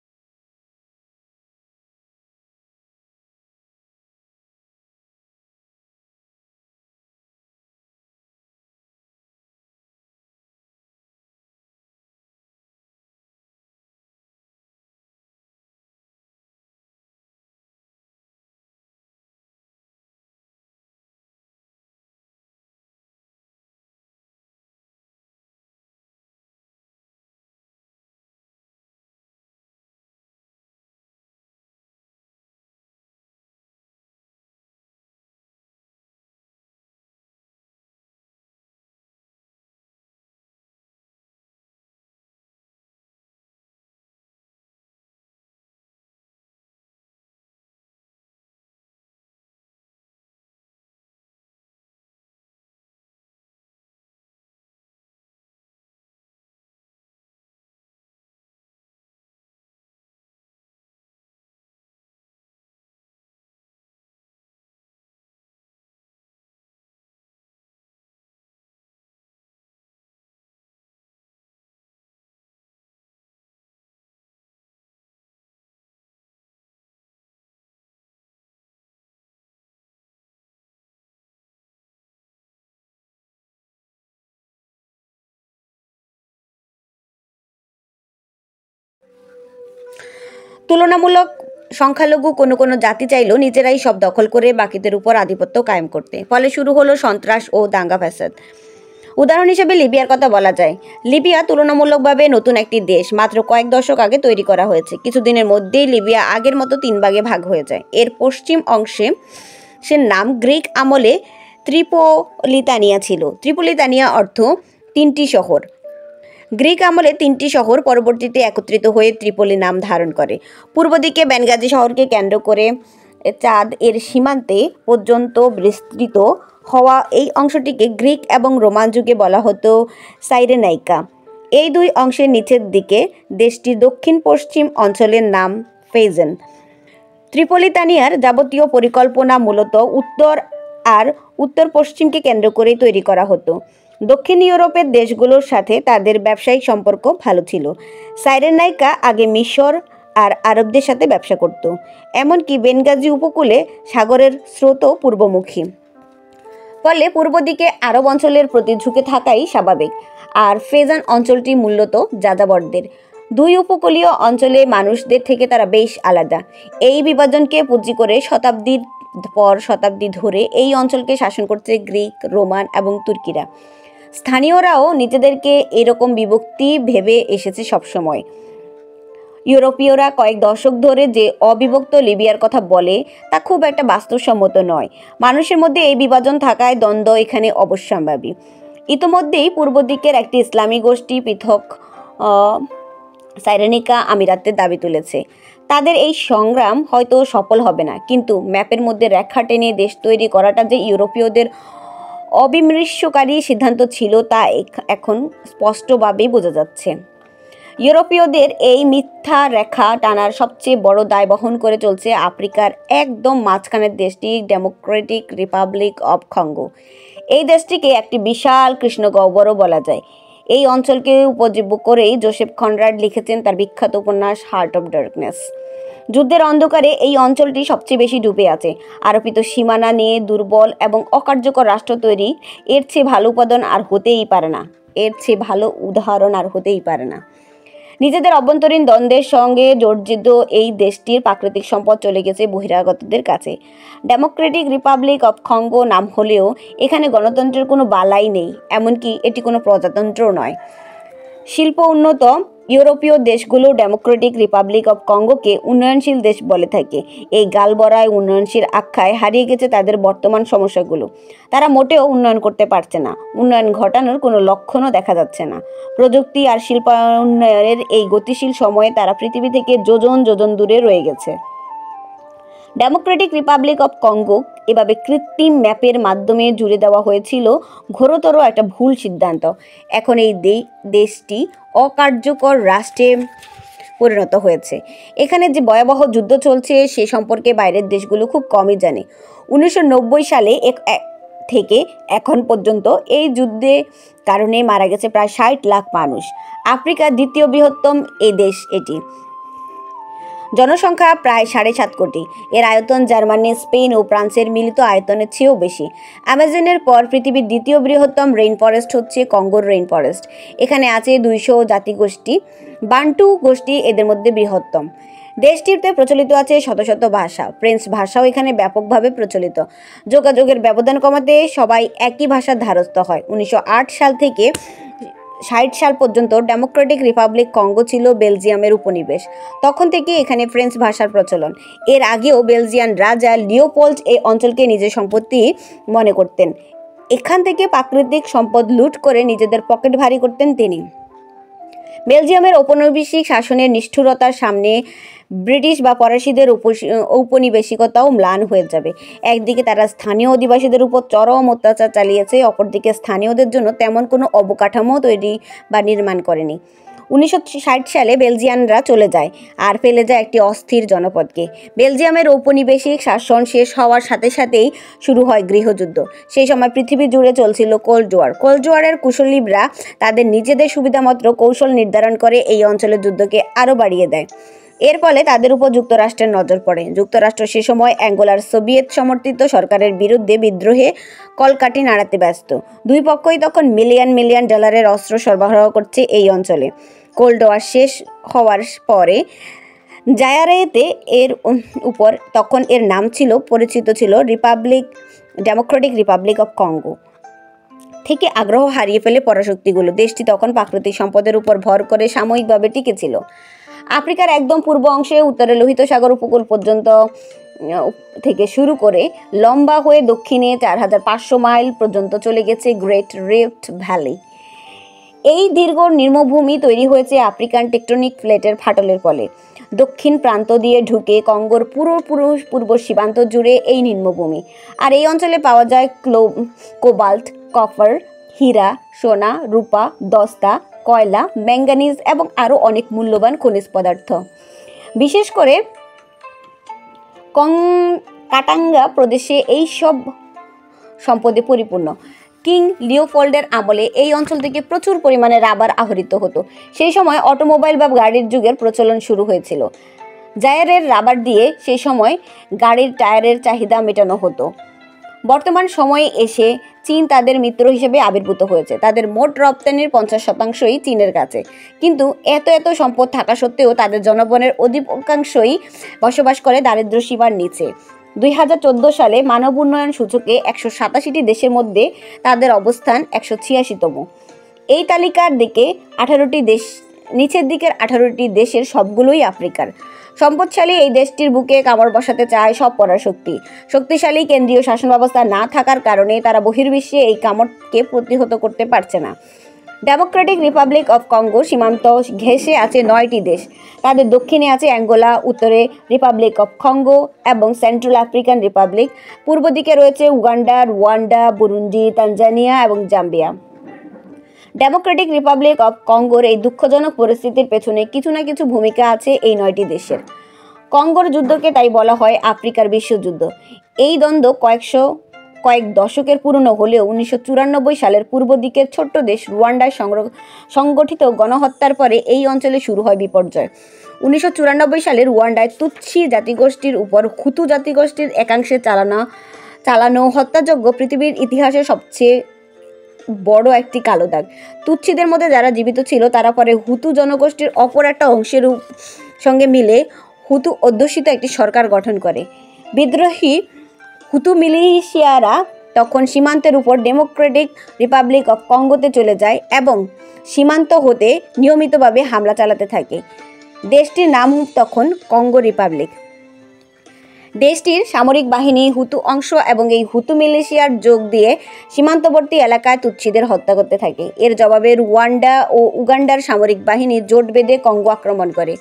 Speaker 1: তুলনামূলক সংখ্যালঘু কোনো কোনো জাতি চাইলেও নিজেরাই সব দখল করে বাকিদের উপর আধিপত্য কায়েম করতে। ফলে শুরু হলো সন্ত্রাস ও দাঙ্গা ফ্যাসাদ। উদাহরণ হিসেবে লিবিয়ার কথা বলা যায়। লিবিয়া তুলনামূলকভাবে নতুন একটি দেশ, মাত্র কয়েক দশক আগে তৈরি করা হয়েছে। কিছুদিনের মধ্যেই লিবিয়া আগের মতো 3 ভাগে ভাগ হয়ে যায়। এর পশ্চিম অংশে সে নাম গ্রিক আমলে ত্রিপোলিতানিয়া ছিল। ত্রিপোলিতানিয়া অর্থ 3টি শহর। গ্রিক আমলে 3টি শহর পরবর্তীতে একত্রিত হয়ে ত্রিপোলি নাম ধারণ করে। পূর্ব দিকে বেনগাজি শহরকে কেন্দ্র করে চাঁদ এর সীমান্তে পর্যন্ত বিস্তৃত হওয়া এই অংশটিকে গ্রিক এবং রোমান যুগে বলা হতো সাইরেনাইকা। এই 2 অংশের নিচের দিকে দেশটির দক্ষিণ পশ্চিম অঞ্চলের নাম ফেজেন। ত্রিপোলিতানিয়ার যাবতীয় পরিকল্পনা মূলত উত্তর আর উত্তর পশ্চিমকে কেন্দ্র করেই তৈরি করা হতো। দক্ষিণ ইউরোপের দেশগুলোর সাথে তাদের ব্যবসায়িক সম্পর্ক ভালো ছিল। সাইরেনাইকা আগে মিশর আর আরবদের সাথে ব্যবসা করত। এমনকি বেনগাজি উপকূলে সাগরের স্রোতও পূর্বমুখী। ফলে পূর্ব দিকে আরব অঞ্চলের প্রতি ঝুঁকে থাকাই স্বাভাবিক। আর ফেজান অঞ্চলটি মূলত যাযাবরদের। 2 উপকূলীয় অঞ্চলে মানুষদের থেকে তারা বেশ আলাদা। এই বিভাজনকে পুঁজি করে শতাব্দীর পর শতাব্দী ধরে এই অঞ্চলকে শাসন করছে গ্রিক, রোমান এবং তুর্কিরা। স্থানীয়রাও নিজেদেরকে এরকম বিভক্তি ভেবে এসেছে সবসময়। ইউরোপীয়রা কয়েক দশক ধরে যে অবিভক্ত লিবিয়ার কথা বলে তা খুব একটা বাস্তবসম্মত নয়। মানুষের মধ্যে এই বিভাজন থাকায় দ্বন্দ্ব এখানে অবশ্যম্ভাবী। ইতোমধ্যেই পূর্ব দিকের একটি ইসলামী গোষ্ঠী পৃথক সাইরেনিকা আমিরাতের দাবি তুলেছে। তাদের এই সংগ্রাম হয়তো সফল হবে না, কিন্তু ম্যাপের মধ্যে রেখা টেনে দেশ তৈরি করাটা যে ইউরোপীয়দের অবিমৃষ্যকারী সিদ্ধান্ত ছিল তা এখন স্পষ্টভাবেই বোঝা যাচ্ছে। ইউরোপীয়দের এই মিথ্যা রেখা টানার সবচেয়ে বড় দায় বহন করে চলছে আফ্রিকার একদম মাঝখানের দেশটি ডেমোক্রেটিক রিপাবলিক অব কঙ্গো। এই দেশটিকে একটি বিশাল কৃষ্ণগহ্বরও বলা যায়। এই অঞ্চলকে উপজীব্য করেই জোসেফ কনরাড লিখেছেন তার বিখ্যাত উপন্যাস হার্ট অব ডার্কনেস। যুদ্ধের অন্ধকারে এই অঞ্চলটি সবচেয়ে বেশি ডুবে আছে। আরোপিত সীমানা নিয়ে দুর্বল এবং অকার্যকর রাষ্ট্র তৈরি এর চেয়ে ভালো উপাদান আর হতেই পারে না, এর চেয়ে ভালো উদাহরণ আর হতেই পারে না। নিজেদের অভ্যন্তরীণ দ্বন্দ্বের সঙ্গে জর্জরিত এই দেশটির প্রাকৃতিক সম্পদ চলে গেছে বহিরাগতদের কাছে। ডেমোক্রেটিক রিপাবলিক অব কঙ্গো নাম হলেও এখানে গণতন্ত্রের কোনো বালাই নেই, এমনকি এটি কোনো প্রজাতন্ত্রও নয়। শিল্প উন্নত ইউরোপীয় দেশগুলো ডেমোক্রেটিক রিপাবলিক অব কঙ্গোকে উন্নয়নশীল দেশ বলে থাকে। এই গালবরায় উন্নয়নশীল আখ্যায় হারিয়ে গেছে তাদের বর্তমান সমস্যাগুলো। তারা মোটেও উন্নয়ন করতে পারছে না, উন্নয়ন ঘটানোর কোনো লক্ষণও দেখা যাচ্ছে না। প্রযুক্তি আর শিল্পায়নের এই গতিশীল সময়ে তারা পৃথিবী থেকে যোজন যোজন দূরে রয়ে গেছে। ডেমোক্রেটিক রিপাবলিক অফ কঙ্গো এভাবে কৃত্রিম ম্যাপের মাধ্যমে জুড়ে দেওয়া হয়েছিল ঘোরতর একটা ভুল সিদ্ধান্ত। এখন এই দেশটি অকার্যকর রাষ্ট্রে পরিণত হয়েছে। এখানে যে ভয়াবহ যুদ্ধ চলছে সে সম্পর্কে বাইরের দেশগুলো খুব কমই জানে। 1990 সালে থেকে এখন পর্যন্ত এই যুদ্ধের কারণে মারা গেছে প্রায় 60 লাখ মানুষ। আফ্রিকার দ্বিতীয় বৃহত্তম এই দেশ এটি। জনসংখ্যা প্রায় 7.5 কোটি। এর আয়তন জার্মানি, স্পেন ও ফ্রান্সের মিলিত আয়তনের চেয়েও বেশি। অ্যামাজনের পর পৃথিবীর দ্বিতীয় বৃহত্তম রেইন ফরেস্ট হচ্ছে কঙ্গোর রেইন ফরেস্ট। এখানে আছে 200 জাতিগোষ্ঠী। বান্টু গোষ্ঠী এদের মধ্যে বৃহত্তম। দেশটিতে প্রচলিত আছে শত শত ভাষা। ফ্রেঞ্চ ভাষাও এখানে ব্যাপকভাবে প্রচলিত। যোগাযোগের ব্যবধান কমাতে সবাই একই ভাষার ধারস্থ হয়। 1908 সাল থেকে 60 সাল পর্যন্ত ডেমোক্রেটিক রিপাবলিক কঙ্গো ছিল বেলজিয়ামের উপনিবেশ। তখন থেকে এখানে ফ্রেঞ্চ ভাষার প্রচলন। এর আগেও বেলজিয়ান রাজা লিওপোল্ড এই অঞ্চলকে নিজের সম্পত্তি মনে করতেন। এখান থেকে প্রাকৃতিক সম্পদ লুট করে নিজেদের পকেট ভারী করতেন তিনি। বেলজিয়ামের ঔপনিবেশিক শাসনের নিষ্ঠুরতার সামনে ব্রিটিশ বা ফরাসিদের ঔপনিবেশিকতাও ম্লান হয়ে যাবে। একদিকে তারা স্থানীয় অধিবাসীদের উপর চরম অত্যাচার চালিয়েছে, অপরদিকে স্থানীয়দের জন্য তেমন কোনো অবকাঠামো তৈরি বা নির্মাণ করেনি। 1960 সালে বেলজিয়ানরা চলে যায় আর ফেলে যায় একটি অস্থির জনপদকে। বেলজিয়ামের ঔপনিবেশিক শাসন শেষ হওয়ার সাথে সাথেই শুরু হয় গৃহযুদ্ধ। সেই সময় পৃথিবী জুড়ে চলছিল কোল্ড ওয়ার। কোল্ড ওয়ারের কুশলীরা তাদের নিজেদের সুবিধামতো কৌশল নির্ধারণ করে এই অঞ্চলের যুদ্ধকে আরও বাড়িয়ে দেয়। এর ফলে তাদের উপর যুক্তরাষ্ট্রের নজর পড়ে। যুক্তরাষ্ট্র সে সময় অ্যাঙ্গোলার সোভিয়েত সমর্থিত সরকারের বিরুদ্ধে বিদ্রোহে কলকাঠি নাড়াতে ব্যস্ত। দুই পক্ষই তখন মিলিয়ন মিলিয়ন ডলারের অস্ত্র সরবরাহ করছে এই অঞ্চলে। কোল্ড ওয়ার শেষ হওয়ার পরে জায়ারেতে এর উপর তখন এর নাম পরিচিত ছিল ডেমোক্রেটিক রিপাবলিক অফ কঙ্গো থেকে আগ্রহ হারিয়ে ফেলে পরাশক্তিগুলো। দেশটি তখন প্রাকৃতিক সম্পদের উপর ভর করে সাময়িকভাবে টিকেছিল। আফ্রিকার একদম পূর্ব অংশে উত্তরে লোহিত সাগর উপকূল পর্যন্ত থেকে শুরু করে লম্বা হয়ে দক্ষিণে 4500 মাইল পর্যন্ত চলে গেছে গ্রেট রিফট ভ্যালি। এই দীর্ঘ নিম্নভূমি তৈরি হয়েছে আফ্রিকান টেকটনিক প্লেটের ফাটলের ফলে। দক্ষিণ প্রান্ত দিয়ে ঢুকে কঙ্গোর পূর্ব সীমান্ত জুড়ে এই নিম্নভূমি। আর এই অঞ্চলে পাওয়া যায় কোবাল্ট, কপার, হীরা, সোনা, রূপা, দস্তা, কয়লা, ম্যাঙ্গানিজ এবং আরও অনেক মূল্যবান খনিজ পদার্থ। বিশেষ করে কাটাঙ্গা প্রদেশে এই সব সম্পদে পরিপূর্ণ। কিং লিওপোল্ডের আমলে এই অঞ্চল থেকে প্রচুর পরিমাণে রাবার আহরিত হতো। সেই সময় অটোমোবাইল বা গাড়ির যুগের প্রচলন শুরু হয়েছিল। জায়ারের রাবার দিয়ে সেই সময় গাড়ির টায়ারের চাহিদা মেটানো হতো। বর্তমান সময়ে এসে চীন তাদের মিত্র হিসেবে আবির্ভূত হয়েছে। তাদের মোট রপ্তানির 50%ই চীনের কাছে। কিন্তু এত সম্পদ থাকা সত্ত্বেও তাদের জনগণের অধিকাংশই বসবাস করে দারিদ্র্য সীমার নিচে। 2014 সালে মানব উন্নয়ন সূচকে 187টি দেশের মধ্যে তাদের অবস্থান 186তম। এই তালিকার দিকে 18টি দেশ, নিচের দিকের 18টি দেশের সবগুলোই আফ্রিকার। সম্পদশালী এই দেশটির বুকে কামড় বসাতে চায় সব পরাশক্তি। শক্তিশালী কেন্দ্রীয় শাসন ব্যবস্থা না থাকার কারণে তারা বহির্বিশ্বে এই কামড়কে প্রতিহত করতে পারছে না। ডেমোক্রেটিক রিপাবলিক অফ কঙ্গো সীমান্ত ঘেঁষে আছে 9টি দেশ। তাদের দক্ষিণে আছে অ্যাঙ্গোলা, উত্তরে রিপাবলিক অফ কঙ্গো এবং সেন্ট্রাল আফ্রিকান রিপাবলিক। পূর্ব দিকে রয়েছে উগান্ডা, রুয়ান্ডা, বুরুন্ডি, তানজানিয়া এবং জাম্বিয়া। ডেমোক্রেটিক রিপাবলিক অফ কঙ্গোর এই দুঃখজনক পরিস্থিতির পেছনে কিছু না কিছু ভূমিকা আছে এই 9টি দেশের। কঙ্গোর যুদ্ধকে তাই বলা হয় আফ্রিকার বিশ্বযুদ্ধ। এই দ্বন্দ্ব কয়েক দশকের পুরনো হলেও 1994 সালের পূর্ব দিকের ছোট্ট দেশ রুয়ান্ডায় সংগঠিত গণহত্যার পরে এই অঞ্চলে শুরু হয় বিপর্যয়। 1994 সালে রুয়ান্ডায় তুৎসি জাতিগোষ্ঠীর উপর হুতু জাতিগোষ্ঠীর একাংশে চালানো হত্যাযজ্ঞ পৃথিবীর ইতিহাসে সবচেয়ে বড় একটি কালো দাগ। তুৎসিদের মধ্যে যারা জীবিত ছিল তারা পরে হুতু জনগোষ্ঠীর অপর একটা অংশের সঙ্গে মিলে হুতু অধ্যুষিত একটি সরকার গঠন করে। বিদ্রোহী হুতু মিলিশিয়ারা তখন সীমান্তের উপর ডেমোক্রেটিক রিপাবলিক অফ কঙ্গোতে চলে যায় এবং সীমান্ত হতে নিয়মিতভাবে হামলা চালাতে থাকে। দেশটির নাম তখন কঙ্গো রিপাবলিক। দেশটির সামরিক বাহিনী হুতু অংশ এবং এই হুতু মিলিশিয়ার যোগ দিয়ে সীমান্তবর্তী এলাকায় তুৎসিদের হত্যা করতে থাকে। এর জবাবে রুয়ান্ডা ও উগান্ডার সামরিক বাহিনী জোট বেঁধে কঙ্গো আক্রমণ করে।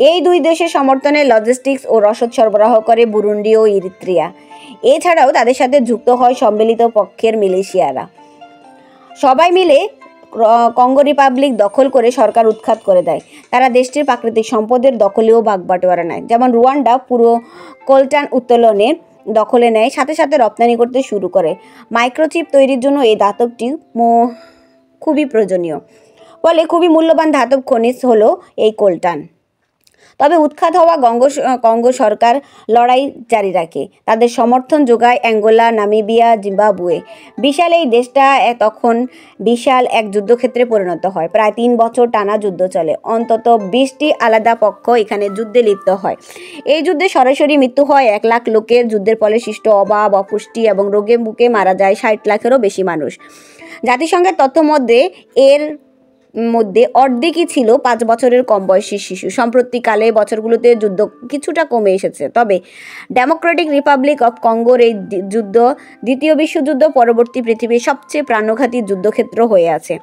Speaker 1: এই দুই দেশের সমর্থনে লজিস্টিক্স ও রসদ সরবরাহ করে বুরুন্ডি ও ইরিত্রিয়া। এছাড়াও তাদের সাথে যুক্ত হয় সম্মিলিত পক্ষের মিলিশিয়ারা। সবাই মিলে কঙ্গো রিপাবলিক দখল করে সরকার উৎখাত করে দেয়। তারা দেশটির প্রাকৃতিক সম্পদের দখলেও ভাগবাটোয়ারা নেয়। যেমন রুয়ান্ডা পুরো কোলটান উত্তোলনের দখলে নেয়, সাথে সাথে রপ্তানি করতে শুরু করে। মাইক্রোচিপ তৈরির জন্য এই ধাতবটি খুবই প্রয়োজনীয়, ফলে খুবই মূল্যবান ধাতব খনিজ হলো এই কোলটান। তবে উৎখাত হওয়া কঙ্গো সরকার লড়াই জারি রাখে, তাদের সমর্থন যোগায় অ্যাঙ্গোলা, নামিবিয়া, জিম্বাবুয়ে। বিশাল এই দেশটা তখন বিশাল এক যুদ্ধক্ষেত্রে পরিণত হয়। প্রায় 3 বছর টানা যুদ্ধ চলে। অন্তত 20টি আলাদা পক্ষ এখানে যুদ্ধে লিপ্ত হয়। এই যুদ্ধে সরাসরি মৃত্যু হয় 1 লাখ লোকের। যুদ্ধের ফলে সৃষ্ট অভাব, অপুষ্টি এবং রোগে মুখে মারা যায় 60 লাখেরও বেশি মানুষ। জাতিসংঘের তথ্য এর মধ্যে অর্ধেকই ছিল 5 বছরের কম বয়সী শিশু। সম্প্রতিকালে বছরগুলোতে যুদ্ধ কিছুটা কমে এসেছে, তবে ডেমোক্রেটিক রিপাবলিক অফ কঙ্গোর এই যুদ্ধ দ্বিতীয় বিশ্বযুদ্ধ পরবর্তী পৃথিবীর সবচেয়ে প্রাণঘাতী যুদ্ধক্ষেত্র হয়ে আছে।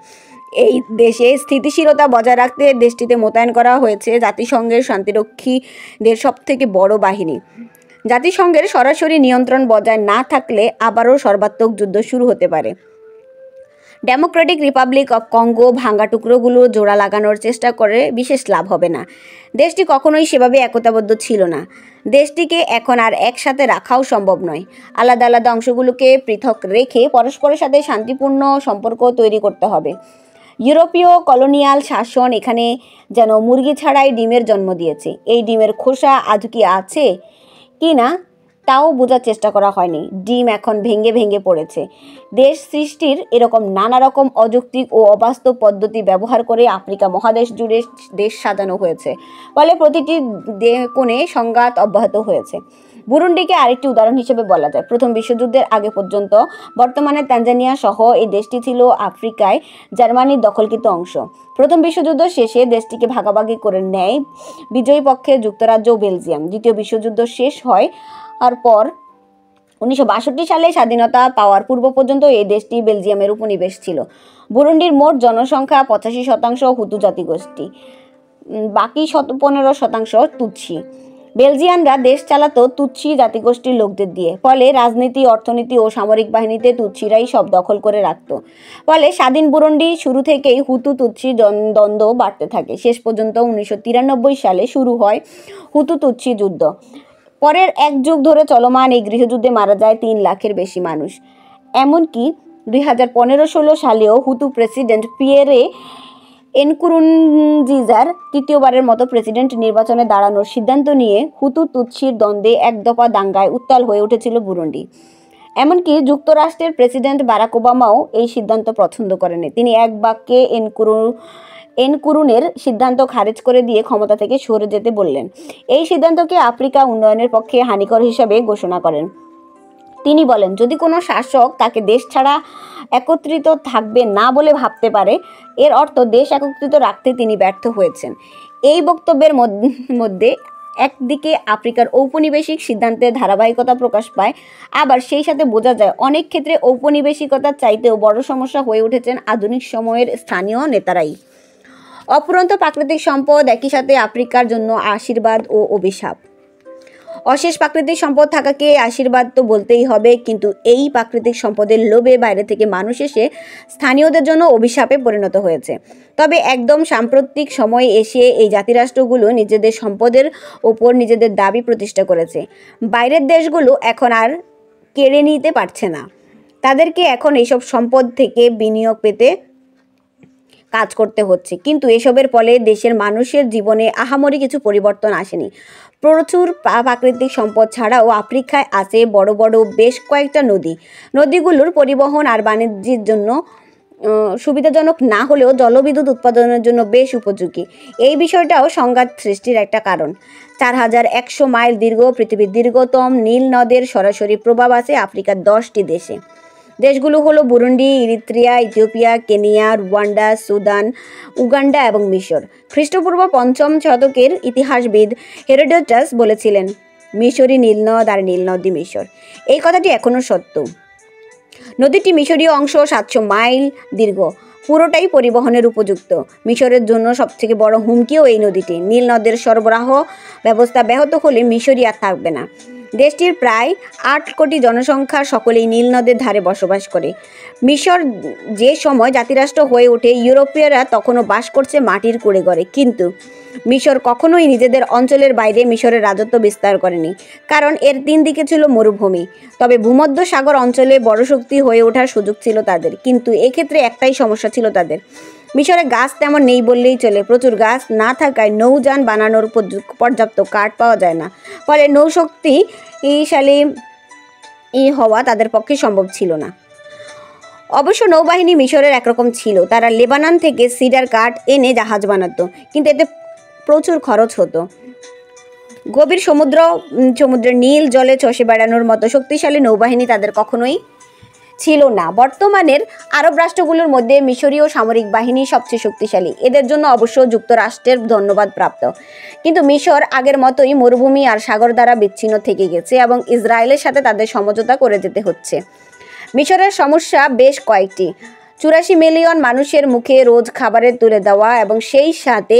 Speaker 1: এই দেশে স্থিতিশীলতা বজায় রাখতে দেশটিতে মোতায়েন করা হয়েছে জাতিসংঘের শান্তিরক্ষীদের সবথেকে বড় বাহিনী। জাতিসংঘের সরাসরি নিয়ন্ত্রণ বজায় না থাকলে আবারও সর্বাত্মক যুদ্ধ শুরু হতে পারে। ডেমোক্রেটিক রিপাবলিক অফ কঙ্গো ভাঙ্গা টুকরোগুলো জোড়া লাগানোর চেষ্টা করে, বিশেষ লাভ হবে না। দেশটি কখনোই সেভাবে একতাবদ্ধ ছিল না। দেশটিকে এখন আর একসাথে রাখাও সম্ভব নয়। আলাদা আলাদা অংশগুলোকে পৃথক রেখে পরস্পরের সাথে শান্তিপূর্ণ সম্পর্ক তৈরি করতে হবে। ইউরোপীয় কলোনিয়াল শাসন এখানে যেন মুরগি ছাড়াই ডিমের জন্ম দিয়েছে। এই ডিমের খোসা আজ কি আছে কি না তাও বোঝার চেষ্টা করা হয়নি। ডিম এখন ভেঙে ভেঙে পড়েছে। দেশ সৃষ্টির এরকম নানা রকম অযৌক্তিক ও অবাস্তব পদ্ধতি ব্যবহার করে আফ্রিকা মহাদেশ জুড়ে দেশ সাজানো হয়েছে, ফলে প্রতিটি কোণে সংঘাত অব্যাহত হয়েছে। বুরুন্ডিকে আরেকটি উদাহরণ হিসেবে বলা যায়। প্রথম বিশ্বযুদ্ধের আগে পর্যন্ত বর্তমানে তানজানিয়া সহ এই দেশটি ছিল আফ্রিকায় জার্মানির দখলকৃত অংশ। প্রথম বিশ্বযুদ্ধ শেষে দেশটিকে ভাগাভাগি করে নেয় বিজয়ী পক্ষের যুক্তরাজ্য ও বেলজিয়াম। দ্বিতীয় বিশ্বযুদ্ধ শেষ হয় আর পর 1962 সালে স্বাধীনতা পাওয়ার পূর্ব পর্যন্ত এই দেশটি বেলজিয়ামের উপনিবেশ ছিল। বুরুন্ডির মোট জনসংখ্যা 85% হুতু জাতিগোষ্ঠী, বাকি 15% তুৎসি। বেলজিয়ানরা দেশ চালাতো তুৎসি জাতিগোষ্ঠীর লোকদের দিয়ে, ফলে রাজনীতি, অর্থনীতি ও সামরিক বাহিনীতে তুৎসিরাই সব দখল করে রাখত। ফলে স্বাধীন বুরুন্ডি শুরু থেকেই হুতু তুৎসি দ্বন্দ্ব বাড়তে থাকে। শেষ পর্যন্ত 1993 সালে শুরু হয় হুতু তুৎসি যুদ্ধ। পরের 1 যুগ ধরে চলমান এই গৃহযুদ্ধে মারা যায় 3 লাখের বেশি মানুষ। এমনকি 2015-16 সালেও হুতু প্রেসিডেন্ট পিয়েরে এনকুরুনজিজার তৃতীয়বারের মতো প্রেসিডেন্ট নির্বাচনে দাঁড়ানোর সিদ্ধান্ত নিয়ে হুতু তুৎসির দ্বন্দ্বে এক দফা দাঙ্গায় উত্তাল হয়ে উঠেছিল বুরুন্ডি। এমনকি যুক্তরাষ্ট্রের প্রেসিডেন্ট বারাক ওবামাও এই সিদ্ধান্ত পছন্দ করেনি। তিনি এক বাক্যে এনকুরুনের সিদ্ধান্ত খারিজ করে দিয়ে ক্ষমতা থেকে সরে যেতে বললেন। এই সিদ্ধান্তকে আফ্রিকা উন্নয়নের পক্ষে হানিকর হিসাবে ঘোষণা করেন। তিনি বলেন, যদি কোনো শাসক তাকে দেশ ছাড়া একত্রিত থাকবে না বলে ভাবতে পারে, এর অর্থ দেশ একত্রিত রাখতে তিনি ব্যর্থ হয়েছেন। এই বক্তব্যের মধ্যে একদিকে আফ্রিকার ঔপনিবেশিক সিদ্ধান্তের ধারাবাহিকতা প্রকাশ পায়, আবার সেই সাথে বোঝা যায় অনেক ক্ষেত্রে ঔপনিবেশিকতার চাইতেও বড় সমস্যা হয়ে উঠেছেন আধুনিক সময়ের স্থানীয় নেতারাই। অফুরন্ত প্রাকৃতিক সম্পদ একই সাথে আফ্রিকার জন্য আশীর্বাদ ও অভিশাপ। অশেষ প্রাকৃতিক সম্পদ থাকাকে আশীর্বাদ তো বলতেই হবে, কিন্তু এই প্রাকৃতিক সম্পদের লোভে বাইরে থেকে মানুষ এসে স্থানীয়দের জন্য অভিশাপে পরিণত হয়েছে। তবে একদম সাম্প্রতিক সময়ে এসে এই জাতিরাষ্ট্রগুলো নিজেদের সম্পদের ওপর নিজেদের দাবি প্রতিষ্ঠা করেছে। বাইরের দেশগুলো এখন আর কেড়ে নিতে পারছে না। তাদেরকে এখন এইসব সম্পদ থেকে বিনিয়োগ পেতে কাজ করতে হচ্ছে। কিন্তু এসবের ফলে দেশের মানুষের জীবনে আহামরি কিছু পরিবর্তন আসেনি। প্রচুর প্রাকৃতিক সম্পদ ছাড়াও আফ্রিকায় আছে বড় বড় বেশ কয়েকটা নদী। নদীগুলোর পরিবহন আর বাণিজ্যের জন্য সুবিধাজনক না হলেও জলবিদ্যুৎ উৎপাদনের জন্য বেশ উপযোগী। এই বিষয়টাও সংঘাত সৃষ্টির একটা কারণ। 4100 মাইল দীর্ঘ পৃথিবীর দীর্ঘতম নীল নদের সরাসরি প্রভাব আছে আফ্রিকার 10টি দেশে। দেশগুলো হলো Burundi, Eritrea, Ethiopia, Kenya, Rwanda, Sudan, Uganda এবং মিশর। খ্রিস্টপূর্ব 5ম শতকের ইতিহাসবিদ হেরোডোটাস বলেছিলেন, মিশরই নীলনদ আর নীলনদই মিশর। এই কথাটি এখনও সত্য। নদীটি মিশরীয় অংশ 700 মাইল দীর্ঘ। পুরোটাই পরিবহনের উপযুক্ত। মিশরের জন্য সবথেকে বড় হুমকিও এই নদীটি। নীল নদের সরবরাহ ব্যবস্থা ব্যাহত হলে মিশরই আর থাকবে না। দেশটির প্রায় 8 কোটি জনসংখ্যার সকলেই নীল নদের ধারে বসবাস করে। মিশর যে সময় জাতিরাষ্ট্র হয়ে ওঠে, ইউরোপীয়রা তখনও বাস করছে মাটির কুঁড়েঘরে। কিন্তু মিশর কখনোই নিজেদের অঞ্চলের বাইরে মিশরের রাজত্ব বিস্তার করেনি, কারণ এর 3 দিকে ছিল মরুভূমি। তবে ভূমধ্য সাগর অঞ্চলে বড় শক্তি হয়ে ওঠার সুযোগ ছিল তাদের। কিন্তু এক্ষেত্রে একটাই সমস্যা ছিল তাদের, মিশরে গাছ তেমন নেই বললেই চলে। প্রচুর গাছ না থাকায় নৌযান বানানোর পর্যাপ্ত কাঠ পাওয়া যায় না, ফলে নৌশক্তিশালী হওয়া তাদের পক্ষে সম্ভব ছিল না। অবশ্য নৌবাহিনী মিশরের একরকম ছিল। তারা লেবানন থেকে সিডার কাঠ এনে জাহাজ বানাতো, কিন্তু এতে প্রচুর খরচ হতো। গভীর সমুদ্রের নীল জলে চষে বেড়ানোর মতো শক্তিশালী নৌবাহিনী তাদের কখনোই ছিল না। বর্তমানের আরব রাষ্ট্রগুলোর মধ্যে মিশরীয় সামরিক বাহিনী সবচেয়ে শক্তিশালী। এদের জন্য অবশ্য যুক্তরাষ্ট্রের ধন্যবাদ প্রাপ্ত। কিন্তু মিশর আগের মতোই মরুভূমি আর সাগর দ্বারা বিচ্ছিন্ন থেকে গেছে এবং ইসরায়েলের সাথে তাদের সমঝোতা করে যেতে হচ্ছে। মিশরের সমস্যা বেশ কয়েকটি। 84 মিলিয়ন মানুষের মুখে রোজ খাবারের তুলে দেওয়া এবং সেই সাথে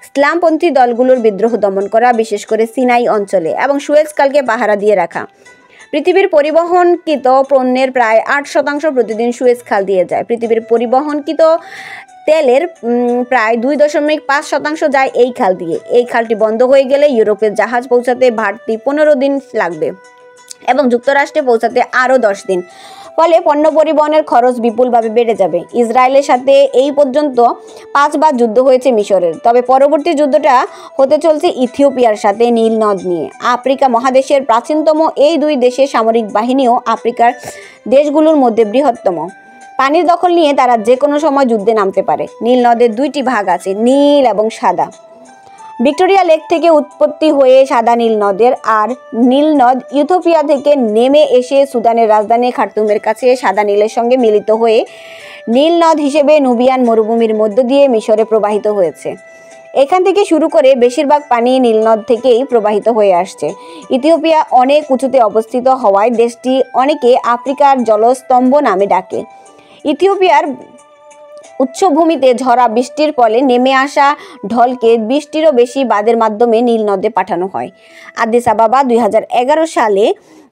Speaker 1: ইসলামপন্থী দলগুলোর বিদ্রোহ দমন করা, বিশেষ করে সিনাই অঞ্চলে, এবং সুয়েজ খালকে পাহারা দিয়ে রাখা। পৃথিবীর পরিবহনকৃত পণ্যের প্রায় 8% প্রতিদিন সুয়েজ খাল দিয়ে যায়। পৃথিবীর পরিবহনকৃত তেলের প্রায় 2.5% যায় এই খাল দিয়ে। এই খালটি বন্ধ হয়ে গেলে ইউরোপের জাহাজ পৌঁছাতে বাড়তি 15 দিন লাগবে এবং যুক্তরাষ্ট্রে পৌঁছাতে আরও 10 দিন। ফলে পণ্য পরিবহনের খরচ বিপুলভাবে বেড়ে যাবে। ইসরায়েলের সাথে এই পর্যন্ত 5 বার যুদ্ধ হয়েছে মিশরের। তবে পরবর্তী যুদ্ধটা হতে চলছে ইথিওপিয়ার সাথে নীল নদ নিয়ে। আফ্রিকা মহাদেশের প্রাচীনতম এই 2 দেশের সামরিক বাহিনীও আফ্রিকার দেশগুলোর মধ্যে বৃহত্তম। পানির দখল নিয়ে তারা যে কোনো সময় যুদ্ধে নামতে পারে। নীল নদের 2টি ভাগ আছে, নীল এবং সাদা। ভিক্টোরিয়া লেক থেকে উৎপত্তি হয়ে সাদা নীল নদের, আর নীল নদ ইথিওপিয়া থেকে নেমে এসে সুদানের রাজধানী খার্তুমের কাছে সাদা নীলের সঙ্গে মিলিত হয়ে নীল নদ হিসেবে নুবিয়ান মরুভূমির মধ্য দিয়ে মিশরে প্রবাহিত হয়েছে। এখান থেকে শুরু করে বেশিরভাগ পানি নীল নদ থেকেই প্রবাহিত হয়ে আসছে। ইথিওপিয়া অনেক উঁচুতে অবস্থিত হওয়ায় দেশটি অনেকে আফ্রিকার জলস্তম্ভ নামে ডাকে। ইথিওপিয়ার উচ্চভূমিতে ঝরা বৃষ্টির ফলে নেমে আসা ঢলকে 20টিরও বেশি বাঁধের মাধ্যমে নীল নদে পাঠানো হয়। আদিস আবাবা 2011 সালে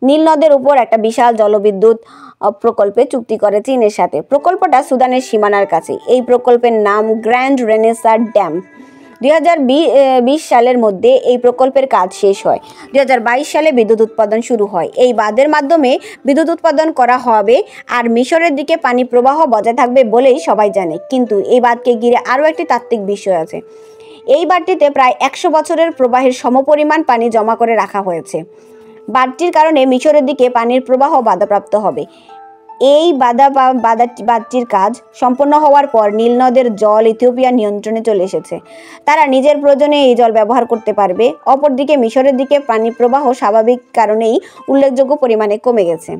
Speaker 1: নীল নদের উপর একটা বিশাল জলবিদ্যুৎ প্রকল্পে চুক্তি করে চীনের সাথে। প্রকল্পটা সুদানের সীমানার কাছে। এই প্রকল্পের নাম গ্র্যান্ড রেনেসাঁ ড্যাম। 2020 সালের মধ্যে এই প্রকল্পের কাজ শেষ হয়। 2022 সালে বিদ্যুৎ উৎপাদন শুরু হয়। এই বাঁধের মাধ্যমে বিদ্যুৎ উৎপাদন করা হবে আর মিশরের দিকে পানি প্রবাহ বজায় থাকবে বলেই সবাই জানে। কিন্তু এই বাঁধকে ঘিরে আরও একটি তাত্ত্বিক বিষয় আছে। এই বাঁধটিতে প্রায় 100 বছরের প্রবাহের সমপরিমাণ পানি জমা করে রাখা হয়েছে। বাঁধটির কারণে মিশরের দিকে পানির প্রবাহ বাধাপ্রাপ্ত হবে। এই বাঁধটির কাজ সম্পন্ন হওয়ার পর নীল নদের জল ইথিওপিয়ার নিয়ন্ত্রণে চলে এসেছে। তারা নিজের প্রয়োজনে এই জল ব্যবহার করতে পারবে। অপরদিকে মিশরের দিকে পানি প্রবাহ স্বাভাবিক কারণেই উল্লেখযোগ্য পরিমাণে কমে গেছে।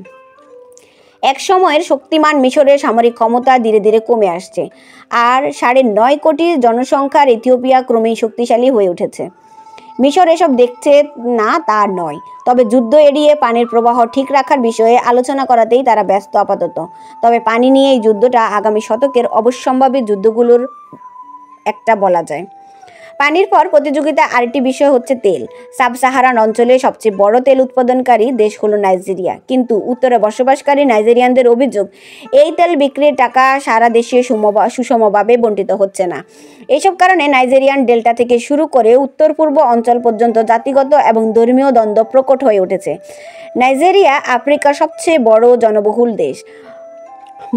Speaker 1: এক সময়ের শক্তিমান মিশরের সামরিক ক্ষমতা ধীরে ধীরে কমে আসছে, আর 9.5 কোটি জনসংখ্যার ইথিওপিয়া ক্রমেই শক্তিশালী হয়ে উঠেছে। মিশর এসব দেখছে না তা নয়, তবে যুদ্ধ এড়িয়ে পানির প্রবাহ ঠিক রাখার বিষয়ে আলোচনা করাতেই তারা ব্যস্ত আপাতত। তবে পানি নিয়ে এই যুদ্ধটা আগামী শতকের অবশ্যম্ভাবী যুদ্ধগুলোর একটা বলা যায়। পানির পর প্রতিযোগিতা আরেকটি বিষয় হচ্ছে তেল। সাব সাহারান অঞ্চলে সবচেয়ে বড় তেল উৎপাদনকারী দেশ হলো নাইজেরিয়া। কিন্তু উত্তরে বসবাসকারী নাইজেরিয়ানদের অভিযোগ, এই তেল বিক্রির টাকা সারা দেশে সুষমভাবে বণ্টিত হচ্ছে না। এইসব কারণে নাইজেরিয়ান ডেল্টা থেকে শুরু করে উত্তর পূর্ব অঞ্চল পর্যন্ত জাতিগত এবং ধর্মীয় দ্বন্দ্ব প্রকট হয়ে উঠেছে। নাইজেরিয়া আফ্রিকার সবচেয়ে বড় জনবহুল দেশ,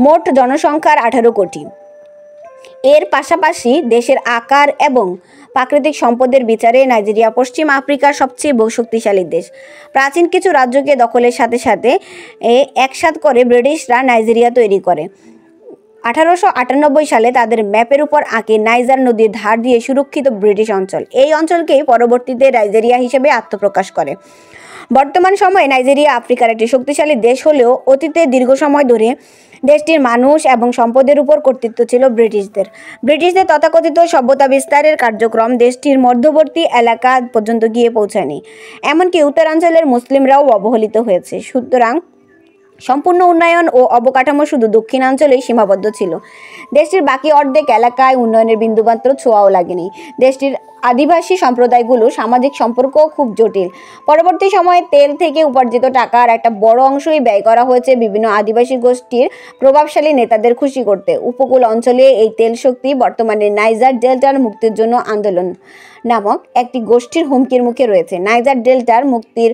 Speaker 1: মোট জনসংখ্যার 18 কোটি। এর পাশাপাশি দেশের আকার এবং প্রাকৃতিক সম্পদের বিচারে নাইজেরিয়া পশ্চিম আফ্রিকার সবচেয়ে শক্তিশালী দেশ। প্রাচীন কিছু রাজ্যকে দখলের সাথে সাথে একসাথ করে ব্রিটিশরা নাইজেরিয়া তৈরি করে। 1898 সালে তাদের ম্যাপের উপর আঁকে নাইজার নদীর ধার দিয়ে সুরক্ষিত ব্রিটিশ অঞ্চল। এই অঞ্চলকেই পরবর্তীতে নাইজেরিয়া হিসেবে আত্মপ্রকাশ করে। বর্তমান সময়ে নাইজেরিয়া আফ্রিকার একটি শক্তিশালী দেশ হলেও অতীতে দীর্ঘ সময় ধরে দেশটির মানুষ এবং সম্পদের উপর কর্তৃত্ব ছিল ব্রিটিশদের। ব্রিটিশদের তথাকথিত সভ্যতা বিস্তারের কার্যক্রম দেশটির মধ্যবর্তী এলাকা পর্যন্ত গিয়ে পৌঁছায়নি। এমনকি উত্তরাঞ্চলের মুসলিমরাও অবহেলিত হয়েছে। সুতরাং সম্পূর্ণ উন্নয়ন ও অবকাঠামো শুধু দক্ষিণাঞ্চলেই সীমাবদ্ধ ছিল। দেশটির বাকি অর্ধেক এলাকায় উন্নয়নের বিন্দুমাত্র ছোঁয়াও লাগেনি। দেশটির আদিবাসী সম্প্রদায়গুলো সামাজিক সম্পর্কও খুব জটিল। পরবর্তী সময়ে তেল থেকে উপার্জিত টাকার একটা বড় অংশই ব্যয় করা হয়েছে বিভিন্ন আদিবাসী গোষ্ঠীর প্রভাবশালী নেতাদের খুশি করতে। উপকূল অঞ্চলে এই তেল শক্তি বর্তমানে নাইজার ডেল্টার মুক্তির জন্য আন্দোলন নামক একটি গোষ্ঠীর হুমকির মুখে রয়েছে। নাইজার ডেল্টার মুক্তির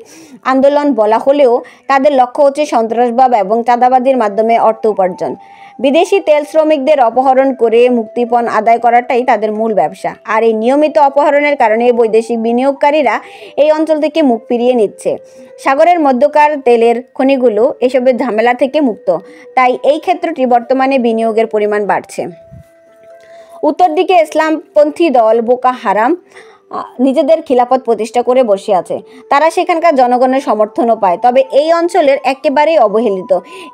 Speaker 1: আন্দোলন বলা হলেও তাদের লক্ষ্য হচ্ছে সন্ত্রাসবাদ এবং চাঁদাবাজির মাধ্যমে অর্থ উপার্জন। বিদেশি তেল শ্রমিকদের অপহরণ করে মুক্তিপণ আদায় করাটাই তাদের মূল ব্যবসা। আর এই নিয়মিত অপহরণের কারণে বৈদেশিক বিনিয়োগকারীরা এই অঞ্চল থেকে মুখ ফিরিয়ে নিচ্ছে। সাগরের মধ্যকার তেলের খনিগুলো এসবের ঝামেলা থেকে মুক্ত, তাই এই ক্ষেত্রটি বর্তমানে বিনিয়োগের পরিমাণ বাড়ছে। উত্তর দিকে ইসলামপন্থী দল বোকো হারাম নিজেদের খিলাফত প্রতিষ্ঠা করে বসে আছে। তারা সেখানকার জনগণের সমর্থনও পায়, তবে এই অঞ্চলের একেবারেই অবহেলিত।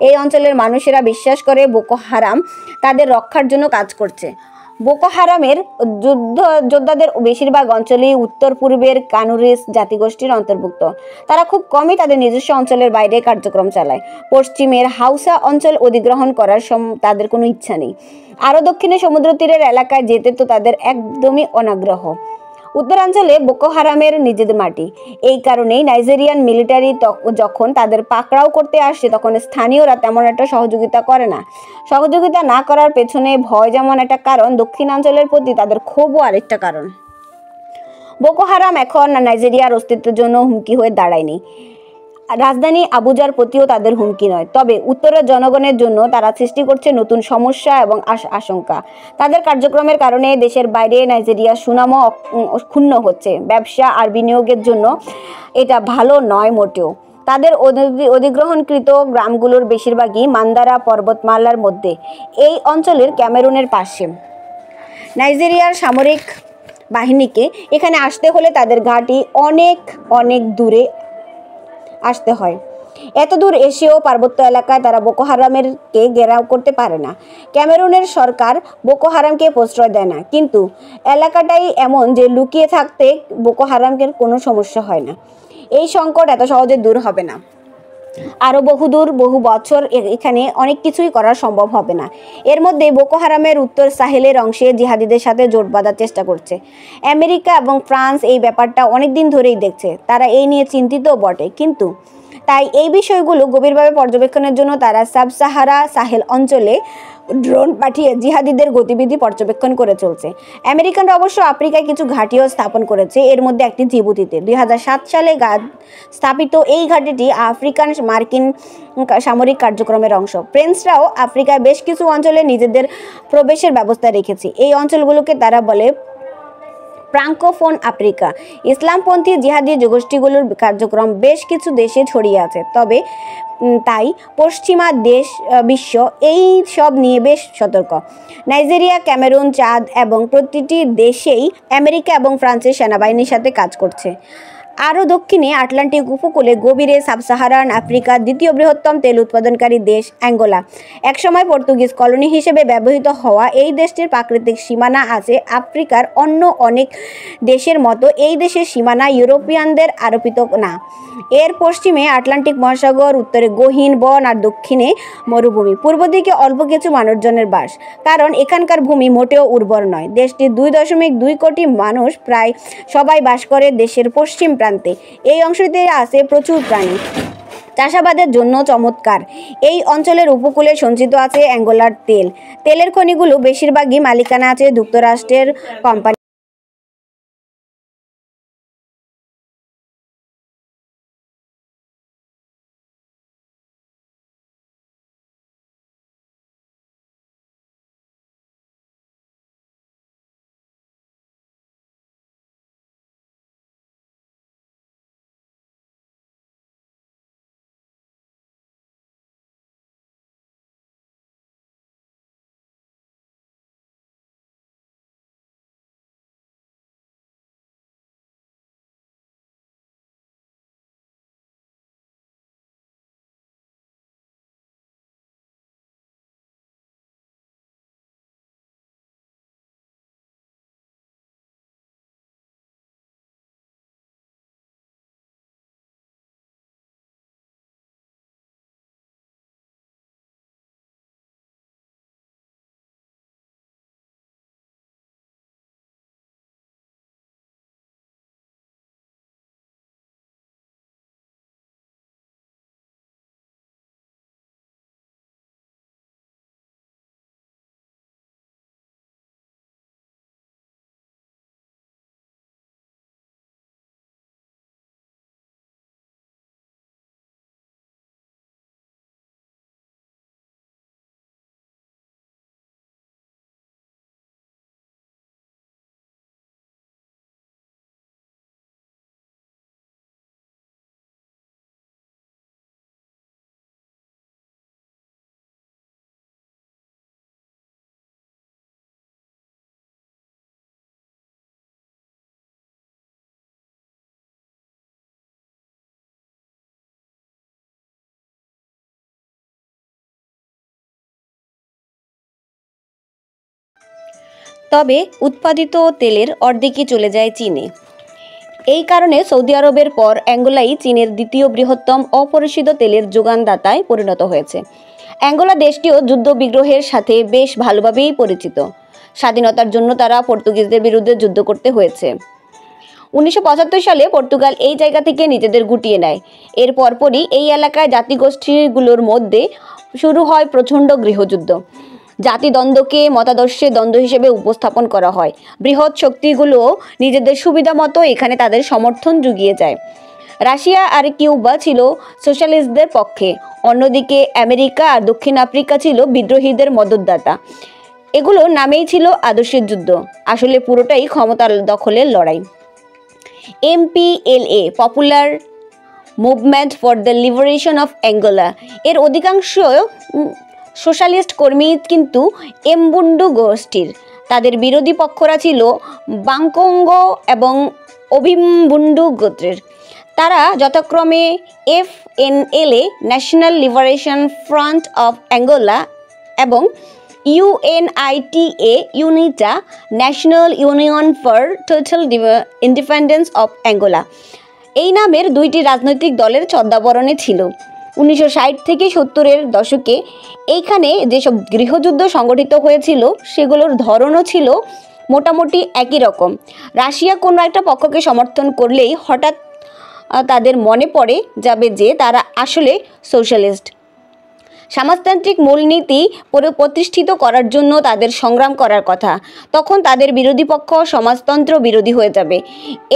Speaker 1: এই অঞ্চলের মানুষেরা বিশ্বাস করে বোকো হারাম তাদের রক্ষার জন্য কাজ করছে। বোকো হারামের যোদ্ধাদের বেশিরভাগ অঞ্চলেই উত্তর পূর্বের কানুরিস জাতিগোষ্ঠীর অন্তর্ভুক্ত। তারা খুব কমই তাদের নিজস্ব অঞ্চলের বাইরে কার্যক্রম চালায়। পশ্চিমের হাউসা অঞ্চল অধিগ্রহণ করার তাদের কোনো ইচ্ছা নেই। আরও দক্ষিণে সমুদ্র তীরের এলাকায় যেতে তো তাদের একদমই অনাগ্রহ। উত্তরাঞ্চলে বোকো হারামের নিজেদের মাটি। এই কারণেই নাইজেরিয়ান মিলিটারি যখন তাদের পাকড়াও করতে আসে তখন স্থানীয়রা তেমন একটা সহযোগিতা করে না। সহযোগিতা না করার পেছনে ভয় যেমন একটা কারণ, দক্ষিণাঞ্চলের প্রতি তাদের ক্ষোভও আরেকটা কারণ। বোকো হারাম এখন নাইজেরিয়ার অস্তিত্বের জন্য হুমকি হয়ে দাঁড়ায়নি। রাজধানী আবুজার প্রতিও তাদের হুমকি নয়, তবে উত্তরের জনগণের জন্য তারা সৃষ্টি করছে নতুন সমস্যা এবং আশঙ্কা। তাদের কার্যক্রমের কারণে দেশের বাইরে নাইজেরিয়ার সুনামও ক্ষুণ্ণ হচ্ছে। ব্যবসা আর বিনিয়োগের জন্য এটা ভালো নয় মোটেও। তাদের অধিগ্রহণকৃত গ্রামগুলোর বেশিরভাগই মান্দারা পর্বতমালার মধ্যে, এই অঞ্চলের ক্যামেরুনের পাশে। নাইজেরিয়ার সামরিক বাহিনীকে এখানে আসতে হলে তাদের ঘাঁটি অনেক অনেক দূরে আসতে হয়। এত দূর এসেও পার্বত্য এলাকায় তারা বোকো হারামকে ঘেরাও করতে পারে না। ক্যামেরুনের সরকার বোকো হারামকে প্রশ্রয় দেয় না, কিন্তু এলাকাটাই এমন যে লুকিয়ে থাকতে বোকো হারামের কোনো সমস্যা হয় না। এই সংকট এত সহজে দূর হবে না। আরও বহু বছর এখানে অনেক কিছুই করা সম্ভব হবে না। এর মধ্যে বোকো হারামের উত্তর সাহেলের অংশে জিহাদিদের সাথে জোট বাঁধার চেষ্টা করছে। আমেরিকা এবং ফ্রান্স এই ব্যাপারটা অনেক দিন ধরেই দেখছে। তারা এই নিয়ে চিন্তিতও বটে, কিন্তু তাই এই বিষয়গুলো গভীরভাবে পর্যবেক্ষণের জন্য তারা সাব-সাহারা সাহেল অঞ্চলে ড্রোন পাঠিয়ে জিহাদিদের গতিবিধি পর্যবেক্ষণ করে চলছে। আমেরিকানরা অবশ্য আফ্রিকায় কিছু ঘাঁটিও স্থাপন করেছে, এর মধ্যে একটি জিবুতিতে। 2007 সালে স্থাপিত এই ঘাঁটিটি আফ্রিকান মার্কিন সামরিক কার্যক্রমের অংশ। ফ্রেঞ্চরাও আফ্রিকায় বেশ কিছু অঞ্চলে নিজেদের প্রবেশের ব্যবস্থা রেখেছে। এই অঞ্চলগুলোকে তারা বলে ফ্রাঙ্কোফোন আফ্রিকা। ইসলামপন্থী জিহাদি গোষ্ঠীগুলোর কার্যক্রম বেশ কিছু দেশে ছড়িয়ে আছে, তবে তাই পশ্চিমা বিশ্ব এই সব নিয়ে বেশ সতর্ক। নাইজেরিয়া, ক্যামেরুন, চাদ এবং প্রতিটি দেশেই আমেরিকা এবং ফ্রান্সের সেনাবাহিনীর সাথে কাজ করছে। আরও দক্ষিণে আটলান্টিক উপকূলে গভীরে সাব-সাহারান আফ্রিকার দ্বিতীয় বৃহত্তম তেল উৎপাদনকারী দেশ অ্যাঙ্গোলা। একসময় পর্তুগিজ কলোনি হিসেবে ব্যবহৃত হওয়া এই দেশটির প্রাকৃতিক সীমানা আছে আফ্রিকার অন্য অনেক দেশের মতো। এই দেশের সীমানা ইউরোপিয়ানদের আরোপিত না। এর পশ্চিমে আটলান্টিক মহাসাগর, উত্তরে গহীন বন আর দক্ষিণে মরুভূমি। পূর্ব দিকে অল্প কিছু মানুষজনের বাস, কারণ এখানকার ভূমি মোটেও উর্বর নয়। দেশটির 2.2 কোটি মানুষ প্রায় সবাই বাস করে দেশের পশ্চিম প্রান্তে। এই অংশটিতে আছে প্রচুর প্রাণী, চাষাবাদের জন্য চমৎকার। এই অঞ্চলের উপকূলে সঞ্চিত আছে অ্যাঙ্গোলার তেলের খনিগুলো বেশিরভাগই মালিকানা আছে যুক্তরাষ্ট্রের কোম্পানি। তবে উৎপাদিত তেলের অর্ধেকই চলে যায় চীনে। এই কারণে সৌদি আরবের পর অ্যাঙ্গোলাই চীনের দ্বিতীয় বৃহত্তম অপরিশোধিত তেলের যোগানদাতায় পরিণত হয়েছে। অ্যাঙ্গোলা দেশটিও যুদ্ধ বিগ্রহের সাথে বেশ ভালোভাবেই পরিচিত। স্বাধীনতার জন্য তারা পর্তুগিজদের বিরুদ্ধে যুদ্ধ করতে হয়েছে। 1975 সালে পর্তুগাল এই জায়গা থেকে নিজেদের গুটিয়ে নেয়। এর পরপরই এই এলাকায় জাতিগোষ্ঠীগুলোর মধ্যে শুরু হয় প্রচণ্ড গৃহযুদ্ধ। জাতিদ্বন্দ্বকে মতাদর্শের দ্বন্দ্ব হিসেবে উপস্থাপন করা হয়। বৃহৎ শক্তিগুলো নিজেদের সুবিধা মতো এখানে তাদের সমর্থন জুগিয়ে যায়। রাশিয়া আর কিউবা ছিল সোশ্যালিস্টদের পক্ষে, অন্যদিকে আমেরিকা আর দক্ষিণ আফ্রিকা ছিল বিদ্রোহীদের মদতদাতা। এগুলো নামেই ছিল আদর্শের যুদ্ধ, আসলে পুরোটাই ক্ষমতার দখলের লড়াই। MPLA popular movement for the liberation of Angola এর অধিকাংশ সোশ্যালিস্ট কর্মী কিন্তু এমবুন্ডু গোষ্ঠীর। তাদের বিরোধী পক্ষরা ছিল বাংকোঙ্গো এবং ওবিম্বুন্ডু গোত্রের। তারা যথাক্রমে FNLA national liberation front of Angola এবং UNITA UNITA national union for total independence of Angola এই নামের দুইটি রাজনৈতিক দলের ছদ্মাবরণে ছিল। 1960 থেকে 70-এর দশকে এইখানে যেসব গৃহযুদ্ধ সংগঠিত হয়েছিল সেগুলোর ধরনও ছিল মোটামুটি একই রকম। রাশিয়া কোনো একটা পক্ষকে সমর্থন করলেই হঠাৎ তাদের মনে পড়ে যাবে যে তারা আসলে সোশ্যালিস্ট। সমাজতান্ত্রিক মূলনীতি প্রতিষ্ঠিত করার জন্য তাদের সংগ্রাম করার কথা। তখন তাদের বিরোধী পক্ষ সমাজতন্ত্র বিরোধী হয়ে যাবে।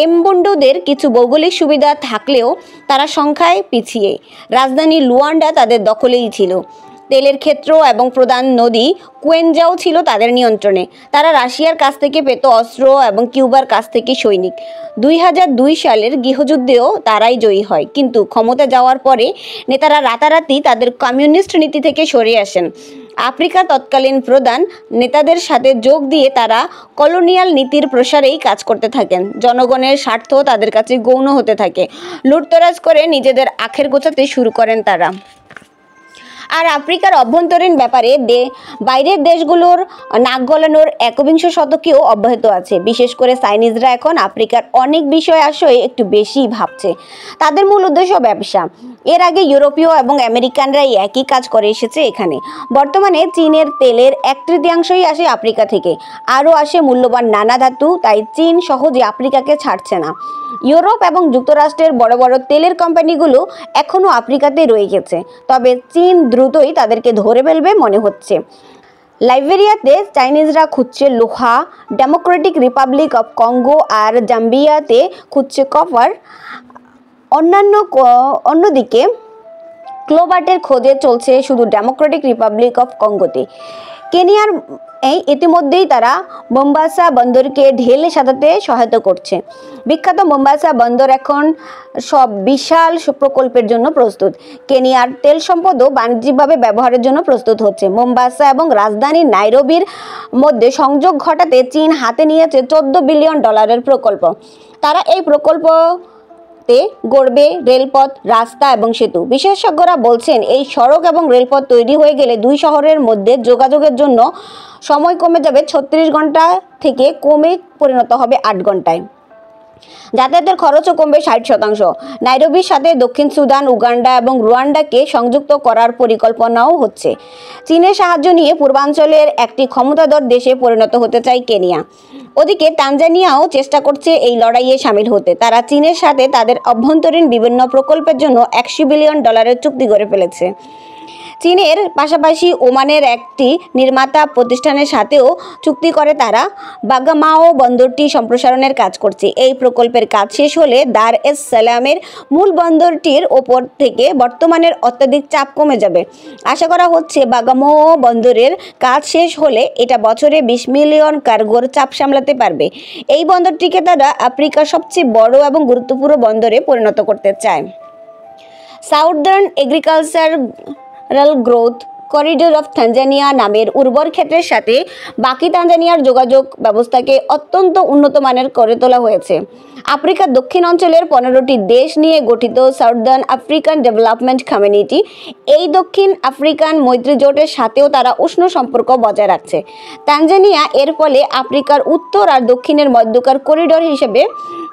Speaker 1: এমবুন্ডুদের কিছু ভৌগোলিক সুবিধা থাকলেও তারা সংখ্যায় পিছিয়ে। রাজধানী লুয়ান্ডা তাদের দখলেই ছিল। তেলের ক্ষেত্র এবং প্রধান নদী কুয়েনজাও ছিল তাদের নিয়ন্ত্রণে। তারা রাশিয়ার কাছ থেকে পেত অস্ত্র এবং কিউবার কাছ থেকে সৈনিক। 2002 সালের গৃহযুদ্ধেও তারাই জয়ী হয়, কিন্তু ক্ষমতা যাওয়ার পরে নেতারা রাতারাতি তাদের কমিউনিস্ট নীতি থেকে সরে আসেন। আফ্রিকার তৎকালীন প্রধান নেতাদের সাথে যোগ দিয়ে তারা কলোনিয়াল নীতির প্রসারেই কাজ করতে থাকেন। জনগণের স্বার্থ তাদের কাছে গৌণ হতে থাকে। লুটতরাজ করে নিজেদের আখের গোছাতে শুরু করেন তারা। আর আফ্রিকার অভ্যন্তরীণ ব্যাপারে বাইরের দেশগুলোর নাক গলানোর একবিংশ শতকেও অব্যাহত আছে। বিশেষ করে চাইনিজরা এখন আফ্রিকার অনেক বিষয় আশয়ে একটু বেশি ভাবছে। তাদের মূল উদ্দেশ্য ব্যবসা। এর আগে ইউরোপীয় এবং আমেরিকানরাই একই কাজ করে এসেছে এখানে। বর্তমানে চীনের তেলের 1/3 আসে আফ্রিকা থেকে, আরও আসে মূল্যবান নানা ধাতু। তাই চীন সহজে আফ্রিকাকে ছাড়ছে না। ইউরোপ এবং যুক্তরাষ্ট্রের বড় বড় তেলের কোম্পানিগুলো এখনও আফ্রিকাতে রয়ে গেছে, তবে চীন দ্রুতই তাদেরকে ধরে ফেলবে মনে হচ্ছে। লাইবেরিয়াতে চাইনিজরা খুঁজছে লোহা, ডেমোক্রেটিক রিপাবলিক অফ কঙ্গো আর জাম্বিয়াতে খুঁজছে কপার। অন্যদিকে কোবাল্টের খোঁজে চলছে শুধু ডেমোক্রেটিক রিপাবলিক অফ কঙ্গোতে। কেনিয়ার ইতিমধ্যেই তারা মোম্বাসা বন্দরকে ঢেলে সাজাতে সহায়তা করছে। বিখ্যাত মোম্বাসা বন্দর এখন সব বিশাল প্রকল্পের জন্য প্রস্তুত। কেনিয়ার তেল সম্পদও বাণিজ্যিকভাবে ব্যবহারের জন্য প্রস্তুত হচ্ছে। মোম্বাসা এবং রাজধানী নাইরোবির মধ্যে সংযোগ ঘটাতে চীন হাতে নিয়েছে $14 বিলিয়ন প্রকল্প। তারা এই প্রকল্পতে গড়বে রেলপথ, রাস্তা এবং সেতু। বিশেষজ্ঞরা বলছেন এই সড়ক এবং রেলপথ তৈরি হয়ে গেলে দুই শহরের মধ্যে যোগাযোগের জন্য সময় কমে যাবে 36 ঘন্টা থেকে কমে পরিণত হবে 8 ঘন্টায়। যাতায়াতের খরচও কমবে 60%। নাইরোবির সাথে দক্ষিণ সুদান, উগান্ডা এবং রুয়ান্ডাকে সংযুক্ত করার পরিকল্পনাও হচ্ছে। চীনের সাহায্য নিয়ে পূর্বাঞ্চলের একটি ক্ষমতাধর দেশে পরিণত হতে চায় কেনিয়া। ওদিকে তানজানিয়াও চেষ্টা করছে এই লড়াইয়ে সামিল হতে। তারা চীনের সাথে তাদের অভ্যন্তরীণ বিভিন্ন প্রকল্পের জন্য $100 বিলিয়ন চুক্তি করে ফেলেছে। চীনের পাশাপাশি ওমানের একটি নির্মাতা প্রতিষ্ঠানের সাথেও চুক্তি করে তারা বাগামাও বন্দরটি সম্প্রসারণের কাজ করছে। এই প্রকল্পের কাজ শেষ হলে দার এস সালামের মূল বন্দরটির ওপর থেকে বর্তমানের অত্যাধিক চাপ কমে যাবে। আশা করা হচ্ছে বাগামাও বন্দরের কাজ শেষ হলে এটা বছরে 20 মিলিয়ন কার্গোর চাপ সামলাতে পারবে। এই বন্দরটিকে তারা আফ্রিকার সবচেয়ে বড় এবং গুরুত্বপূর্ণ বন্দরে পরিণত করতে চায়। Southern agriculture growth corridor of Tanzania নামের উর্বর ক্ষেত্রের সাথে বাকি তানজানিয়ার যোগাযোগ ব্যবস্থাকে অত্যন্ত উন্নত মানের করে তোলা হয়েছে। আফ্রিকার দক্ষিণ অঞ্চলের 15টি দেশ নিয়ে গঠিত সাউদার্ন আফ্রিকান ডেভেলপমেন্ট কমিউনিটি এই দক্ষিণ আফ্রিকান মৈত্রী জোটের সাথেও তারা উষ্ণ সম্পর্ক বজায় রাখছে। তানজানিয়া এর ফলে আফ্রিকার উত্তর আর দক্ষিণের মধ্যকার করিডোর হিসেবে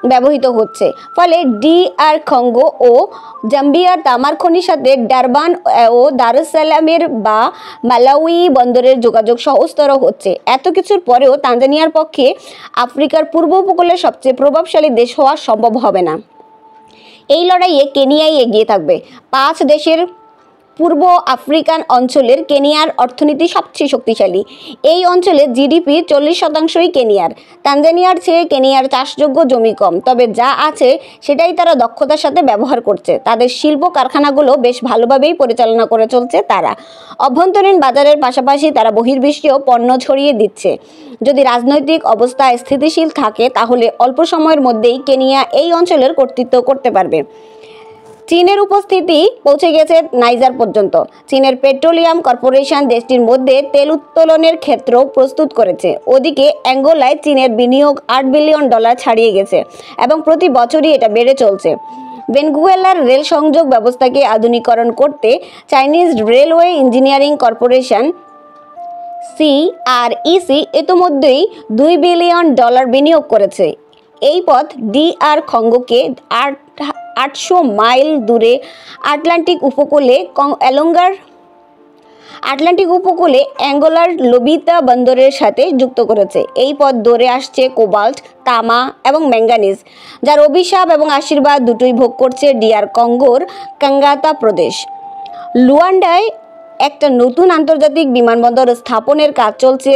Speaker 1: ব্যবহৃত হচ্ছে। ফলে DR কঙ্গো ও জাম্বিয়ার তামার খনির সাথে ডারবান ও দারুসালামের বা মালাউই বন্দরের যোগাযোগ সহজতর হচ্ছে। এত কিছুর পরেও তানজানিয়ার পক্ষে আফ্রিকার পূর্ব উপকূলের সবচেয়ে প্রভাবশালী দেশ হওয়া সম্ভব হবে না। এই লড়াইয়ে কেনিয়াই এগিয়ে থাকবে। 5 দেশের পূর্ব আফ্রিকান অঞ্চলের কেনিয়ার অর্থনীতি সবচেয়ে শক্তিশালী। এই অঞ্চলে GDP 40%ই কেনিয়ার। তানজানিয়ার চেয়ে কেনিয়ার চাষযোগ্য জমি কম, তবে যা আছে সেটাই তারা দক্ষতার সাথে ব্যবহার করছে। তাদের শিল্প কারখানাগুলো বেশ ভালোভাবেই পরিচালনা করে চলছে তারা। অভ্যন্তরীণ বাজারের পাশাপাশি তারা বহির্বিশ্বেও পণ্য ছড়িয়ে দিচ্ছে। যদি রাজনৈতিক অবস্থা স্থিতিশীল থাকে তাহলে অল্প সময়ের মধ্যেই কেনিয়া এই অঞ্চলের কর্তৃত্ব করতে পারবে। চীনের উপস্থিতি পৌঁছে গেছে নাইজার পর্যন্ত। চীনের পেট্রোলিয়াম কর্পোরেশন দেশটির মধ্যে তেল উত্তোলনের ক্ষেত্র প্রস্তুত করেছে। ওদিকে অ্যাঙ্গোলায় চীনের বিনিয়োগ $8 বিলিয়ন ছাড়িয়ে গেছে এবং প্রতি বছরই এটা বেড়ে চলছে। ভেনেজুয়েলার রেল সংযোগ ব্যবস্থাকে আধুনিকীকরণ করতে Chinese railway engineering corporation CREC ইতিমধ্যেই $2 বিলিয়ন বিনিয়োগ করেছে। এই পথ DR কঙ্গোকে 800 মাইল দূরে আটলান্টিক উপকূলে অ্যাঙ্গোলার লোবিতা বন্দরের সাথে যুক্ত করেছে। এই পথ ধরে আসছে কোবাল্ট, তামা এবং ম্যাঙ্গানিজ, যার অভিশাপ এবং আশীর্বাদ দুটোই ভোগ করছে DR কঙ্গোর কাঙ্গাতা প্রদেশ। লুয়ান্ডায় একটা নতুন আন্তর্জাতিক বিমানবন্দর স্থাপনের কাজ চলছে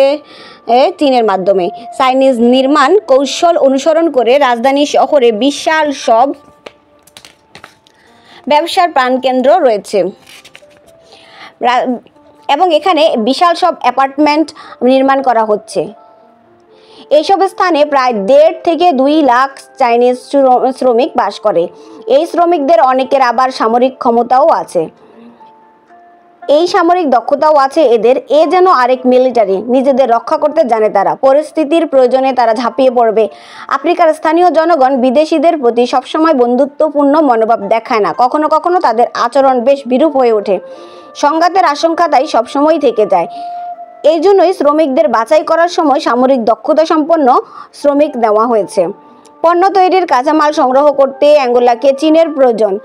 Speaker 1: চীনের মাধ্যমে। চাইনিজ নির্মাণ কৌশল অনুসরণ করে রাজধানী শহরে বিশাল সব ব্যবসার প্রাণকেন্দ্র রয়েছে এবং এখানে বিশাল সব অ্যাপার্টমেন্ট নির্মাণ করা হচ্ছে। এইসব স্থানে প্রায় 1.5 থেকে 2 লাখ চাইনিজ শ্রমিক বাস করে। এই শ্রমিকদের অনেকের আবার সামরিক ক্ষমতাও আছে। এই সামরিক দক্ষতাও আছে এদের। এ যেন আরেক মিলিটারি। নিজেদের রক্ষা করতে জানে তারা। পরিস্থিতির প্রয়োজনে তারা ঝাঁপিয়ে পড়বে। আফ্রিকার স্থানীয় জনগণ বিদেশিদের প্রতি সবসময় বন্ধুত্বপূর্ণ মনোভাব দেখায় না। কখনো কখনো তাদের আচরণ বেশ বিরূপ হয়ে ওঠে। সংঘাতের আশঙ্কা তাই সবসময়ই থেকে যায়। এই জন্যই শ্রমিকদের বাছাই করার সময় সামরিক দক্ষতা সম্পন্ন শ্রমিক নেওয়া হয়েছে। পণ্য তৈরির কাঁচামাল সংগ্রহ করতে অ্যাঙ্গোলাকে চীনের প্রয়োজন।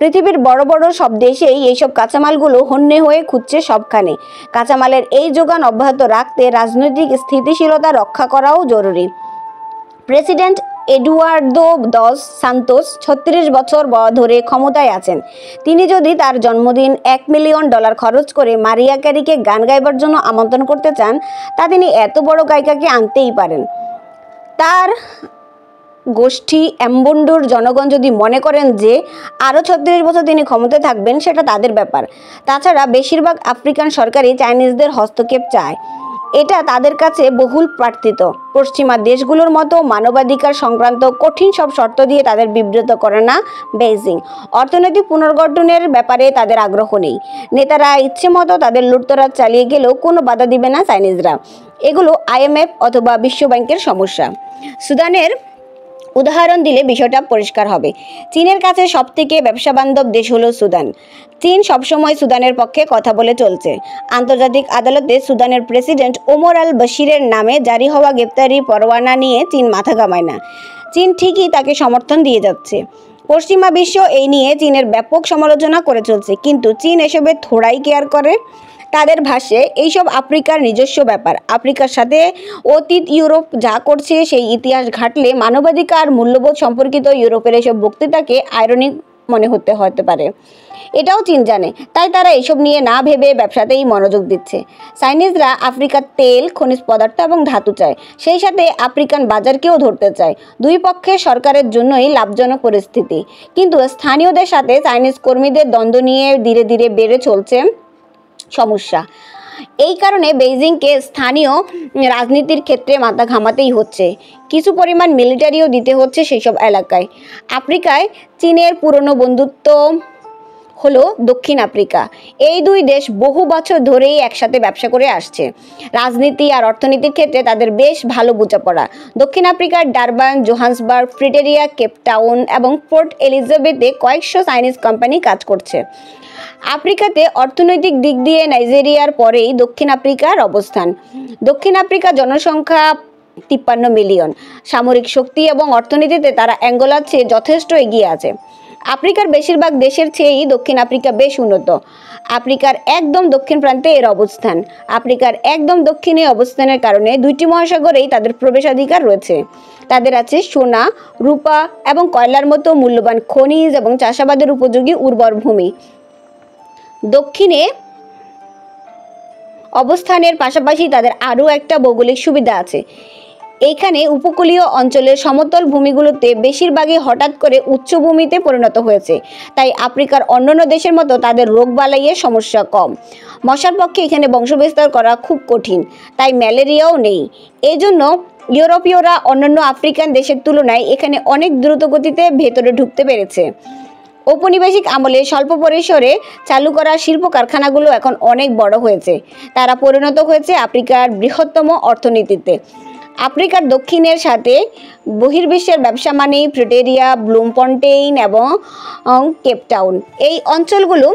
Speaker 1: পৃথিবীর বড় বড় সব দেশেই এইসব কাঁচামালগুলো হন্যে হয়ে খুঁজছে সবখানে। কাঁচামালের এই যোগান অব্যাহত রাখতে রাজনৈতিক স্থিতিশীলতা রক্ষা করাও জরুরি। প্রেসিডেন্ট এডুয়ার্দো দস সান্তোস 36 বছর ধরে ক্ষমতায় আছেন। তিনি যদি তার জন্মদিন $1 মিলিয়ন খরচ করে মারিয়া ক্যারিকে গান গাইবার জন্য আমন্ত্রণ করতে চান, তা তিনি এত বড় গায়িকাকে আনতেই পারেন। তার গোষ্ঠী এমবুন্ডুর জনগণ যদি মনে করেন যে আরও 36 বছর তিনি ক্ষমতায় থাকবেন, সেটা তাদের ব্যাপার। তাছাড়া বেশিরভাগ আফ্রিকান সরকারই চাইনিজদের হস্তক্ষেপ চায়। এটা তাদের কাছে বহুল প্রার্থিত। পশ্চিমা দেশগুলোর মতো মানবাধিকার সংক্রান্ত কঠিন সব শর্ত দিয়ে তাদের বিব্রত করে না বেইজিং। অর্থনৈতিক পুনর্গঠনের ব্যাপারে তাদের আগ্রহ নেই। নেতারা ইচ্ছে মতো তাদের লুটতরাজ চালিয়ে গেলেও কোনো বাধা দিবে না চাইনিজরা। এগুলো IMF অথবা বিশ্বব্যাংকের সমস্যা। সুদানের উদাহরণ দিলে বিষয়টা পরিষ্কার হবে। চীনের কাছে সবথেকে ব্যবসাবান্ধব দেশ হলো সুদান। চীন সবসময় সুদানের পক্ষে কথা বলে চলছে। আন্তর্জাতিক আদালতে সুদানের প্রেসিডেন্ট ওমর আল বশিরের নামে জারি হওয়া গ্রেপ্তারি পরোয়ানা নিয়ে চীন মাথা ঘামায় না। চীন ঠিকই তাকে সমর্থন দিয়ে যাচ্ছে। পশ্চিমা বিশ্ব এই নিয়ে চীনের ব্যাপক সমালোচনা করে চলছে, কিন্তু চীন এসবে থোড়াই কেয়ার করে। তাদের ভাষ্যে এইসব আফ্রিকার নিজস্ব ব্যাপার। আফ্রিকার সাথে অতীত ইউরোপ যা করছে সেই ইতিহাস ঘাটলে মানবাধিকার মূল্যবোধ সম্পর্কিত ইউরোপের এসব বক্তৃতাকে আইরনিক মনে হতে পারে। এটাও চীন জানে, তাই তারা এইসব নিয়ে না ভেবে ব্যবসাতেই মনোযোগ দিচ্ছে। চাইনিজরা আফ্রিকার তেল, খনিজ পদার্থ এবং ধাতু চায়, সেই সাথে আফ্রিকান বাজারকেও ধরতে চায়। দুই পক্ষের সরকারের জন্যই লাভজনক পরিস্থিতি। কিন্তু স্থানীয়দের সাথে চাইনিজ কর্মীদের দ্বন্দ্ব নিয়ে ধীরে ধীরে বেড়ে চলছে সমস্যা। এই কারণে বেইজিংকে স্থানীয় রাজনীতির ক্ষেত্রে মাথা ঘামাতেই হচ্ছে। কিছু পরিমাণ মিলিটারিও দিতে হচ্ছে সেই সব এলাকায়। আফ্রিকায় চীনের পুরনো বন্ধুত্ব হলো দক্ষিণ আফ্রিকা। এই দুই দেশ বহু বছর ধরেই একসাথে ব্যবসা করে আসছে। রাজনীতি আর অর্থনীতির ক্ষেত্রে তাদের বেশ ভালো বোঝাপড়া। দক্ষিণ আফ্রিকার ডারবান, জোহান্সবার্গ, প্রিটোরিয়া, কেপটাউন এবং পোর্ট এলিজাবেথে কয়েকশো চাইনিজ কোম্পানি কাজ করছে। আফ্রিকাতে অর্থনৈতিক দিক দিয়ে নাইজেরিয়ার পরেই দক্ষিণ আফ্রিকার অবস্থান। দক্ষিণ আফ্রিকার জনসংখ্যা 53 মিলিয়ন। সামরিক শক্তি এবং অর্থনীতিতে তারা অ্যাঙ্গোলার চেয়ে যথেষ্ট এগিয়ে আছে। আফ্রিকার বেশিরভাগ দেশের চেয়েই দক্ষিণ আফ্রিকা বেশ উন্নত। আফ্রিকার একদম দক্ষিণ প্রান্তে এর অবস্থান। আফ্রিকার একদম দক্ষিণে অবস্থানের কারণে দুইটি মহাসাগরেই তাদের প্রবেশাধিকার রয়েছে। তাদের আছে সোনা, রূপা এবং কয়লার মতো মূল্যবান খনিজ এবং চাষাবাদের উপযোগী উর্বর ভূমি। দক্ষিণে অবস্থানের পাশাপাশি তাদের আরও একটা ভৌগোলিক সুবিধা আছে। এইখানে উপকূলীয় অঞ্চলের সমতল ভূমিগুলোতে বেশিরভাগই হঠাৎ করে উচ্চভূমিতে পরিণত হয়েছে। তাই আফ্রিকার অন্যান্য দেশের মতো তাদের রোগবালাইয়ের সমস্যা কম। মশার পক্ষে এখানে বংশবিস্তার করা খুব কঠিন, তাই ম্যালেরিয়াও নেই। এই জন্য ইউরোপীয়রা অন্যান্য আফ্রিকান দেশের তুলনায় এখানে অনেক দ্রুত গতিতে ভেতরে ঢুকতে পেরেছে। ঔপনিবেশিক আমলে স্বল্প পরিসরে চালু করা শিল্প কারখানাগুলো এখন অনেক বড় হয়েছে। তারা পরিণত হয়েছে আফ্রিকার বৃহত্তম অর্থনীতিতে। আফ্রিকার দক্ষিণের সাথে বহির্বিশ্বের ব্যবসা মানেই প্রিটোরিয়া, ব্লুমফন্টেইন এবং কেপটাউন। এই অঞ্চলগুলো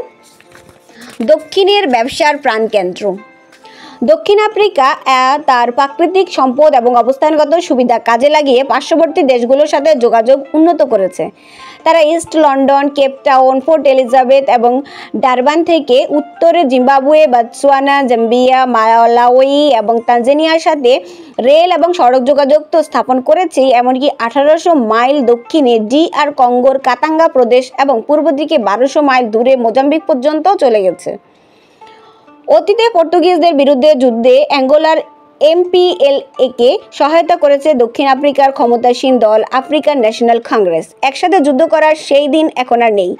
Speaker 1: দক্ষিণের ব্যবসার প্রাণকেন্দ্র। দক্ষিণ আফ্রিকা তার প্রাকৃতিক সম্পদ এবং অবস্থানগত সুবিধা কাজে লাগিয়ে পার্শ্ববর্তী দেশগুলোর সাথে যোগাযোগ উন্নত করেছে। তারা east London, Cape Town, port Elizabeth এবং ডারবান থেকে উত্তরে জিম্বাবুয়ে, বতসোয়ানা, জাম্বিয়া, মালাউই এবং তানজানিয়ার সাথে রেল এবং সড়ক যোগাযোগ তো স্থাপন করেছে, এমনকি 1800 মাইল দক্ষিণে DR কঙ্গোর কাতাঙ্গা প্রদেশ এবং পূর্ব দিকে 1200 মাইল দূরে মোজাম্বিক পর্যন্ত চলে গেছে। অতীতে পর্তুগিজদের বিরুদ্ধে যুদ্ধে অ্যাঙ্গোলার MPLA-কে সহায়তা করেছে দক্ষিণ আফ্রিকার ক্ষমতাসীন দল আফ্রিকান ন্যাশনাল কংগ্রেস। একসাথে যুদ্ধ করার সেই দিন এখন আর নেই।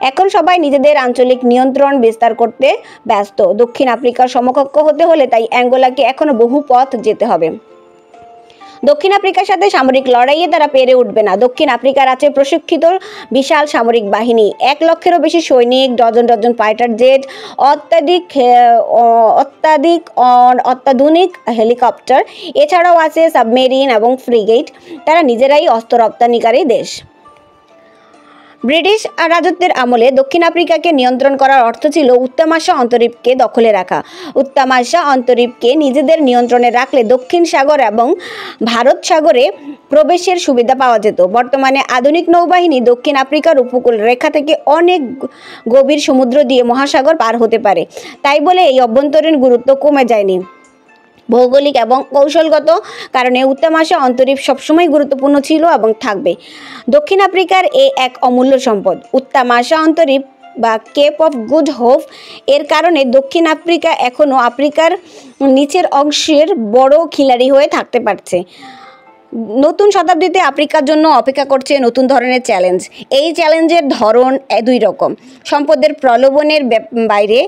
Speaker 1: এখন সবাই নিজেদের আঞ্চলিক নিয়ন্ত্রণ বিস্তার করতে ব্যস্ত। দক্ষিণ আফ্রিকার সমকক্ষ হতে হলে তাই অ্যাঙ্গোলাকে এখনো বহু পথ যেতে হবে। দক্ষিণ আফ্রিকার সাথে সামরিক লড়াইয়ে তারা পেরে উঠবে না। দক্ষিণ আফ্রিকার আছে প্রশিক্ষিত বিশাল সামরিক বাহিনী, 1 লক্ষেরও বেশি সৈনিক, ডজন ডজন ফাইটার জেট, অত্যাধুনিক হেলিকপ্টার। এছাড়াও আছে সাবমেরিন এবং ফ্রিগেট। তারা নিজেরাই অস্ত্র রপ্তানিকারী দেশ। ব্রিটিশ রাজত্বের আমলে দক্ষিণ আফ্রিকাকে নিয়ন্ত্রণ করার অর্থ ছিল উত্তমাশা অন্তরীপকে দখলে রাখা। উত্তমাশা অন্তরীপকে নিজেদের নিয়ন্ত্রণে রাখলে দক্ষিণ সাগর এবং ভারত সাগরে প্রবেশের সুবিধা পাওয়া যেত। বর্তমানে আধুনিক নৌবাহিনী দক্ষিণ আফ্রিকার উপকূল রেখা থেকে অনেক গভীর সমুদ্র দিয়ে মহাসাগর পার হতে পারে। তাই বলে এই অভ্যন্তরীণ গুরুত্ব কমে যায়নি। ভৌগোলিক এবং কৌশলগত কারণে উত্তমাশা অন্তরীপ সবসময় গুরুত্বপূর্ণ ছিল এবং থাকবে। দক্ষিণ আফ্রিকার এক অমূল্য সম্পদ। উত্তমাশা অন্তরীপ বা কেপ অফ গুড হোপ এর কারণে দক্ষিণ আফ্রিকা এখনও আফ্রিকার নিচের অংশের বড় খিলাড়ি হয়ে থাকতে পারছে। নতুন শতাব্দীতে আফ্রিকার জন্য অপেক্ষা করছে নতুন ধরনের চ্যালেঞ্জ। এই চ্যালেঞ্জের ধরন 2 রকম। সম্পদের প্রলোভনের বাইরে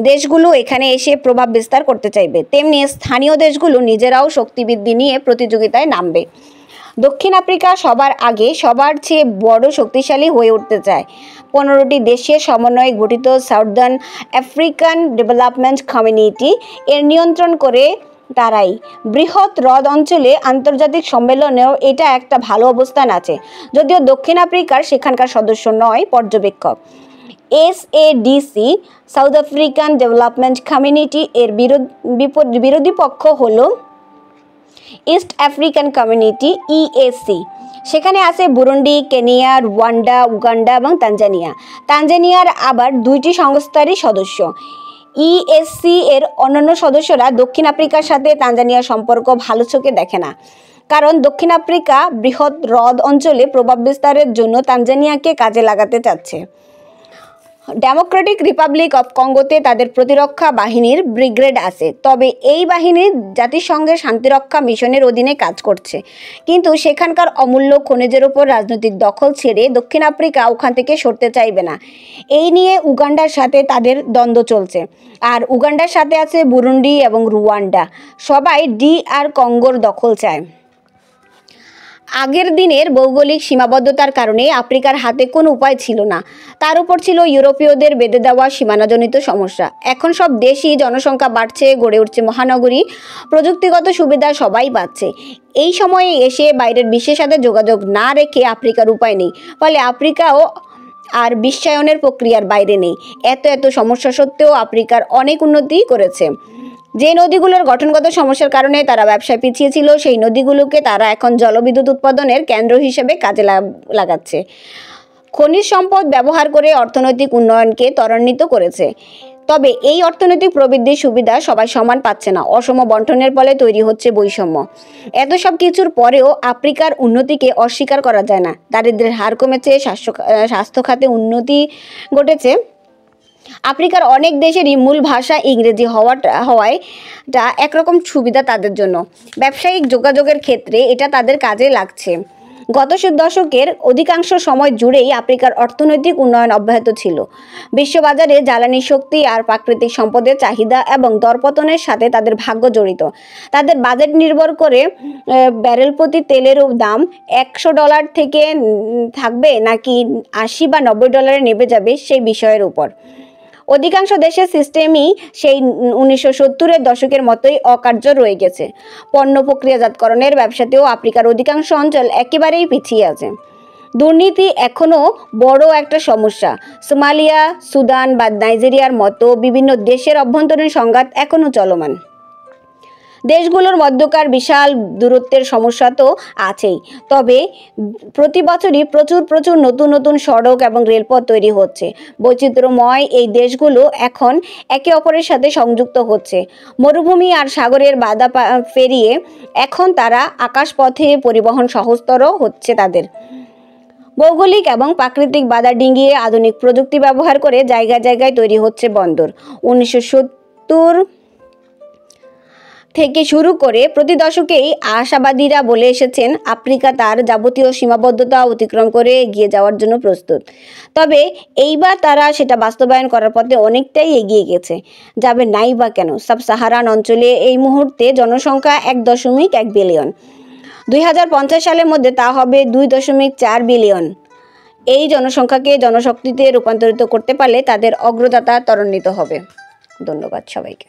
Speaker 1: দেশগুলো এখানে এসে প্রভাব বিস্তার করতে চাইবে, তেমনি স্থানীয় দেশগুলো নিজেরাও শক্তিবৃদ্ধি নিয়ে প্রতিযোগিতায় নামবে। দক্ষিণ আফ্রিকা সবার আগে সবার চেয়ে বড় শক্তিশালী হয়ে উঠতে চায়। 15টি দেশের সমন্বয়ে গঠিত সাউদার্ন আফ্রিকান ডেভেলপমেন্ট কমিউনিটি এর নিয়ন্ত্রণ করে তারাই। বৃহৎ হ্রদ অঞ্চলে আন্তর্জাতিক সম্মেলনেও এটা একটা ভালো অবস্থান আছে, যদিও দক্ষিণ আফ্রিকার সেখানকার সদস্য নয়, পর্যবেক্ষক। SADC south African development community এর বিরোধী পক্ষ হলো ইস্ট আফ্রিকান কমিউনিটি EAC। সেখানে আছে বুরুন্ডি, কেনিয়া, রুয়ান্ডা, উগান্ডা এবং তানজানিয়া। তানজানিয়ার আবার 2টি সংস্থারই সদস্য। EAC এর অন্যান্য সদস্যরা দক্ষিণ আফ্রিকার সাথে তানজানিয়ার সম্পর্ক ভালো চোখে দেখে না, কারণ দক্ষিণ আফ্রিকা বৃহৎ হ্রদ অঞ্চলে প্রভাব বিস্তারের জন্য তানজানিয়াকে কাজে লাগাতে চাচ্ছে। ডেমোক্রেটিক রিপাবলিক অফ কঙ্গোতে তাদের প্রতিরক্ষা বাহিনীর ব্রিগেড আছে, তবে এই বাহিনী জাতিসংঘের শান্তিরক্ষা মিশনের অধীনে কাজ করছে। কিন্তু সেখানকার অমূল্য খনিজের উপর রাজনৈতিক দখল ছেড়ে দক্ষিণ আফ্রিকা ওখান থেকে সরতে চাইবে না। এই নিয়ে উগান্ডার সাথে তাদের দ্বন্দ্ব চলছে। আর উগান্ডার সাথে আছে বুরুন্ডি এবং রুয়ান্ডা। সবাই DR কঙ্গোর দখল চায়। আগের দিনের ভৌগোলিক সীমাবদ্ধতার কারণে আফ্রিকার হাতে কোনো উপায় ছিল না। তার উপর ছিল ইউরোপীয়দের বেঁধে দেওয়া সীমানাজনিত সমস্যা। এখন সব দেশই জনসংখ্যা বাড়ছে, গড়ে উঠছে মহানগরী, প্রযুক্তিগত সুবিধা সবাই পাচ্ছে। এই সময়ে এসে বাইরের বিশ্বের সাথে যোগাযোগ না রেখে আফ্রিকার উপায় নেই, ফলে আফ্রিকাও আর বিশ্বায়নের প্রক্রিয়ার বাইরে নেই। এত সমস্যা সত্ত্বেও আফ্রিকার অনেক উন্নতি করেছে। যে নদীগুলোর গঠনগত সমস্যার কারণে তারা ব্যবসায় পিছিয়ে ছিল, সেই নদীগুলোকে তারা এখন জলবিদ্যুৎ উৎপাদনের কেন্দ্র হিসেবে কাজে লাগাচ্ছে। খনিজ সম্পদ ব্যবহার করে অর্থনৈতিক উন্নয়নকে ত্বরান্বিত করেছে। তবে এই অর্থনৈতিক প্রবৃদ্ধির সুবিধা সবাই সমান পাচ্ছে না। অসম বণ্টনের ফলে তৈরি হচ্ছে বৈষম্য। এত সব কিছুর পরেও আফ্রিকার উন্নতিকে অস্বীকার করা যায় না। দারিদ্র্যের হার কমেছে, স্বাস্থ্য খাতে উন্নতি ঘটেছে। আফ্রিকার অনেক দেশেরই মূল ভাষা ইংরেজি হওয়ায় একরকম সুবিধা তাদের জন্য। ব্যবসায়িক যোগাযোগের ক্ষেত্রে এটা তাদের কাজে লাগছে। গত দশকের অধিকাংশ সময় জুড়েই আফ্রিকার অর্থনৈতিক উন্নয়ন অব্যাহত ছিল। বিশ্ববাজারে জ্বালানি শক্তি আর প্রাকৃতিক সম্পদের চাহিদা এবং দরপতনের সাথে তাদের ভাগ্য জড়িত। তাদের বাজেট নির্ভর করে ব্যারেল প্রতি তেলের দাম $100 থেকে থাকবে নাকি $80 বা $90 নেমে যাবে সেই বিষয়ের উপর। অধিকাংশ দেশের সিস্টেমই সেই 1970-এর দশকের মতোই অকার্য রয়ে গেছে। পণ্য প্রক্রিয়াজাতকরণের ব্যবসাতেও আফ্রিকার অধিকাংশ অঞ্চল একেবারেই পিছিয়ে আছে। দুর্নীতি এখনও বড় একটা সমস্যা। সোমালিয়া, সুদান বা নাইজেরিয়ার মতো বিভিন্ন দেশের অভ্যন্তরীণ সংঘাত এখনও চলমান। দেশগুলোর মধ্যকার বিশাল দূরত্বের সমস্যা তো আছেই, তবে প্রতি বছরই প্রচুর নতুন সড়ক এবং রেলপথ তৈরি হচ্ছে। বৈচিত্র্যময় এই দেশগুলো এখন একে অপরের সাথে সংযুক্ত হচ্ছে। মরুভূমি আর সাগরের বাধা পেরিয়ে এখন তারা আকাশপথে পরিবহন সহজতর হচ্ছে তাদের। ভৌগোলিক এবং প্রাকৃতিক বাধা ডিঙিয়ে আধুনিক প্রযুক্তি ব্যবহার করে জায়গায় তৈরি হচ্ছে বন্দর। 1970 থেকে শুরু করে প্রতি দশকেই আশাবাদীরা বলে এসেছেন আফ্রিকা তার যাবতীয় সীমাবদ্ধতা অতিক্রম করে এগিয়ে যাওয়ার জন্য প্রস্তুত। তবে এইবার তারা সেটা বাস্তবায়ন করার পথে অনেকটাই এগিয়ে গেছে। যাবে নাই বা কেন? সাব সাহারান অঞ্চলে এই মুহূর্তে জনসংখ্যা 1.1 বিলিয়ন। 2050 সালের মধ্যে তা হবে 2.4 বিলিয়ন। এই জনসংখ্যাকে জনশক্তিতে রূপান্তরিত করতে পারলে তাদের অগ্রযাত্রা ত্বরান্বিত হবে। ধন্যবাদ সবাইকে।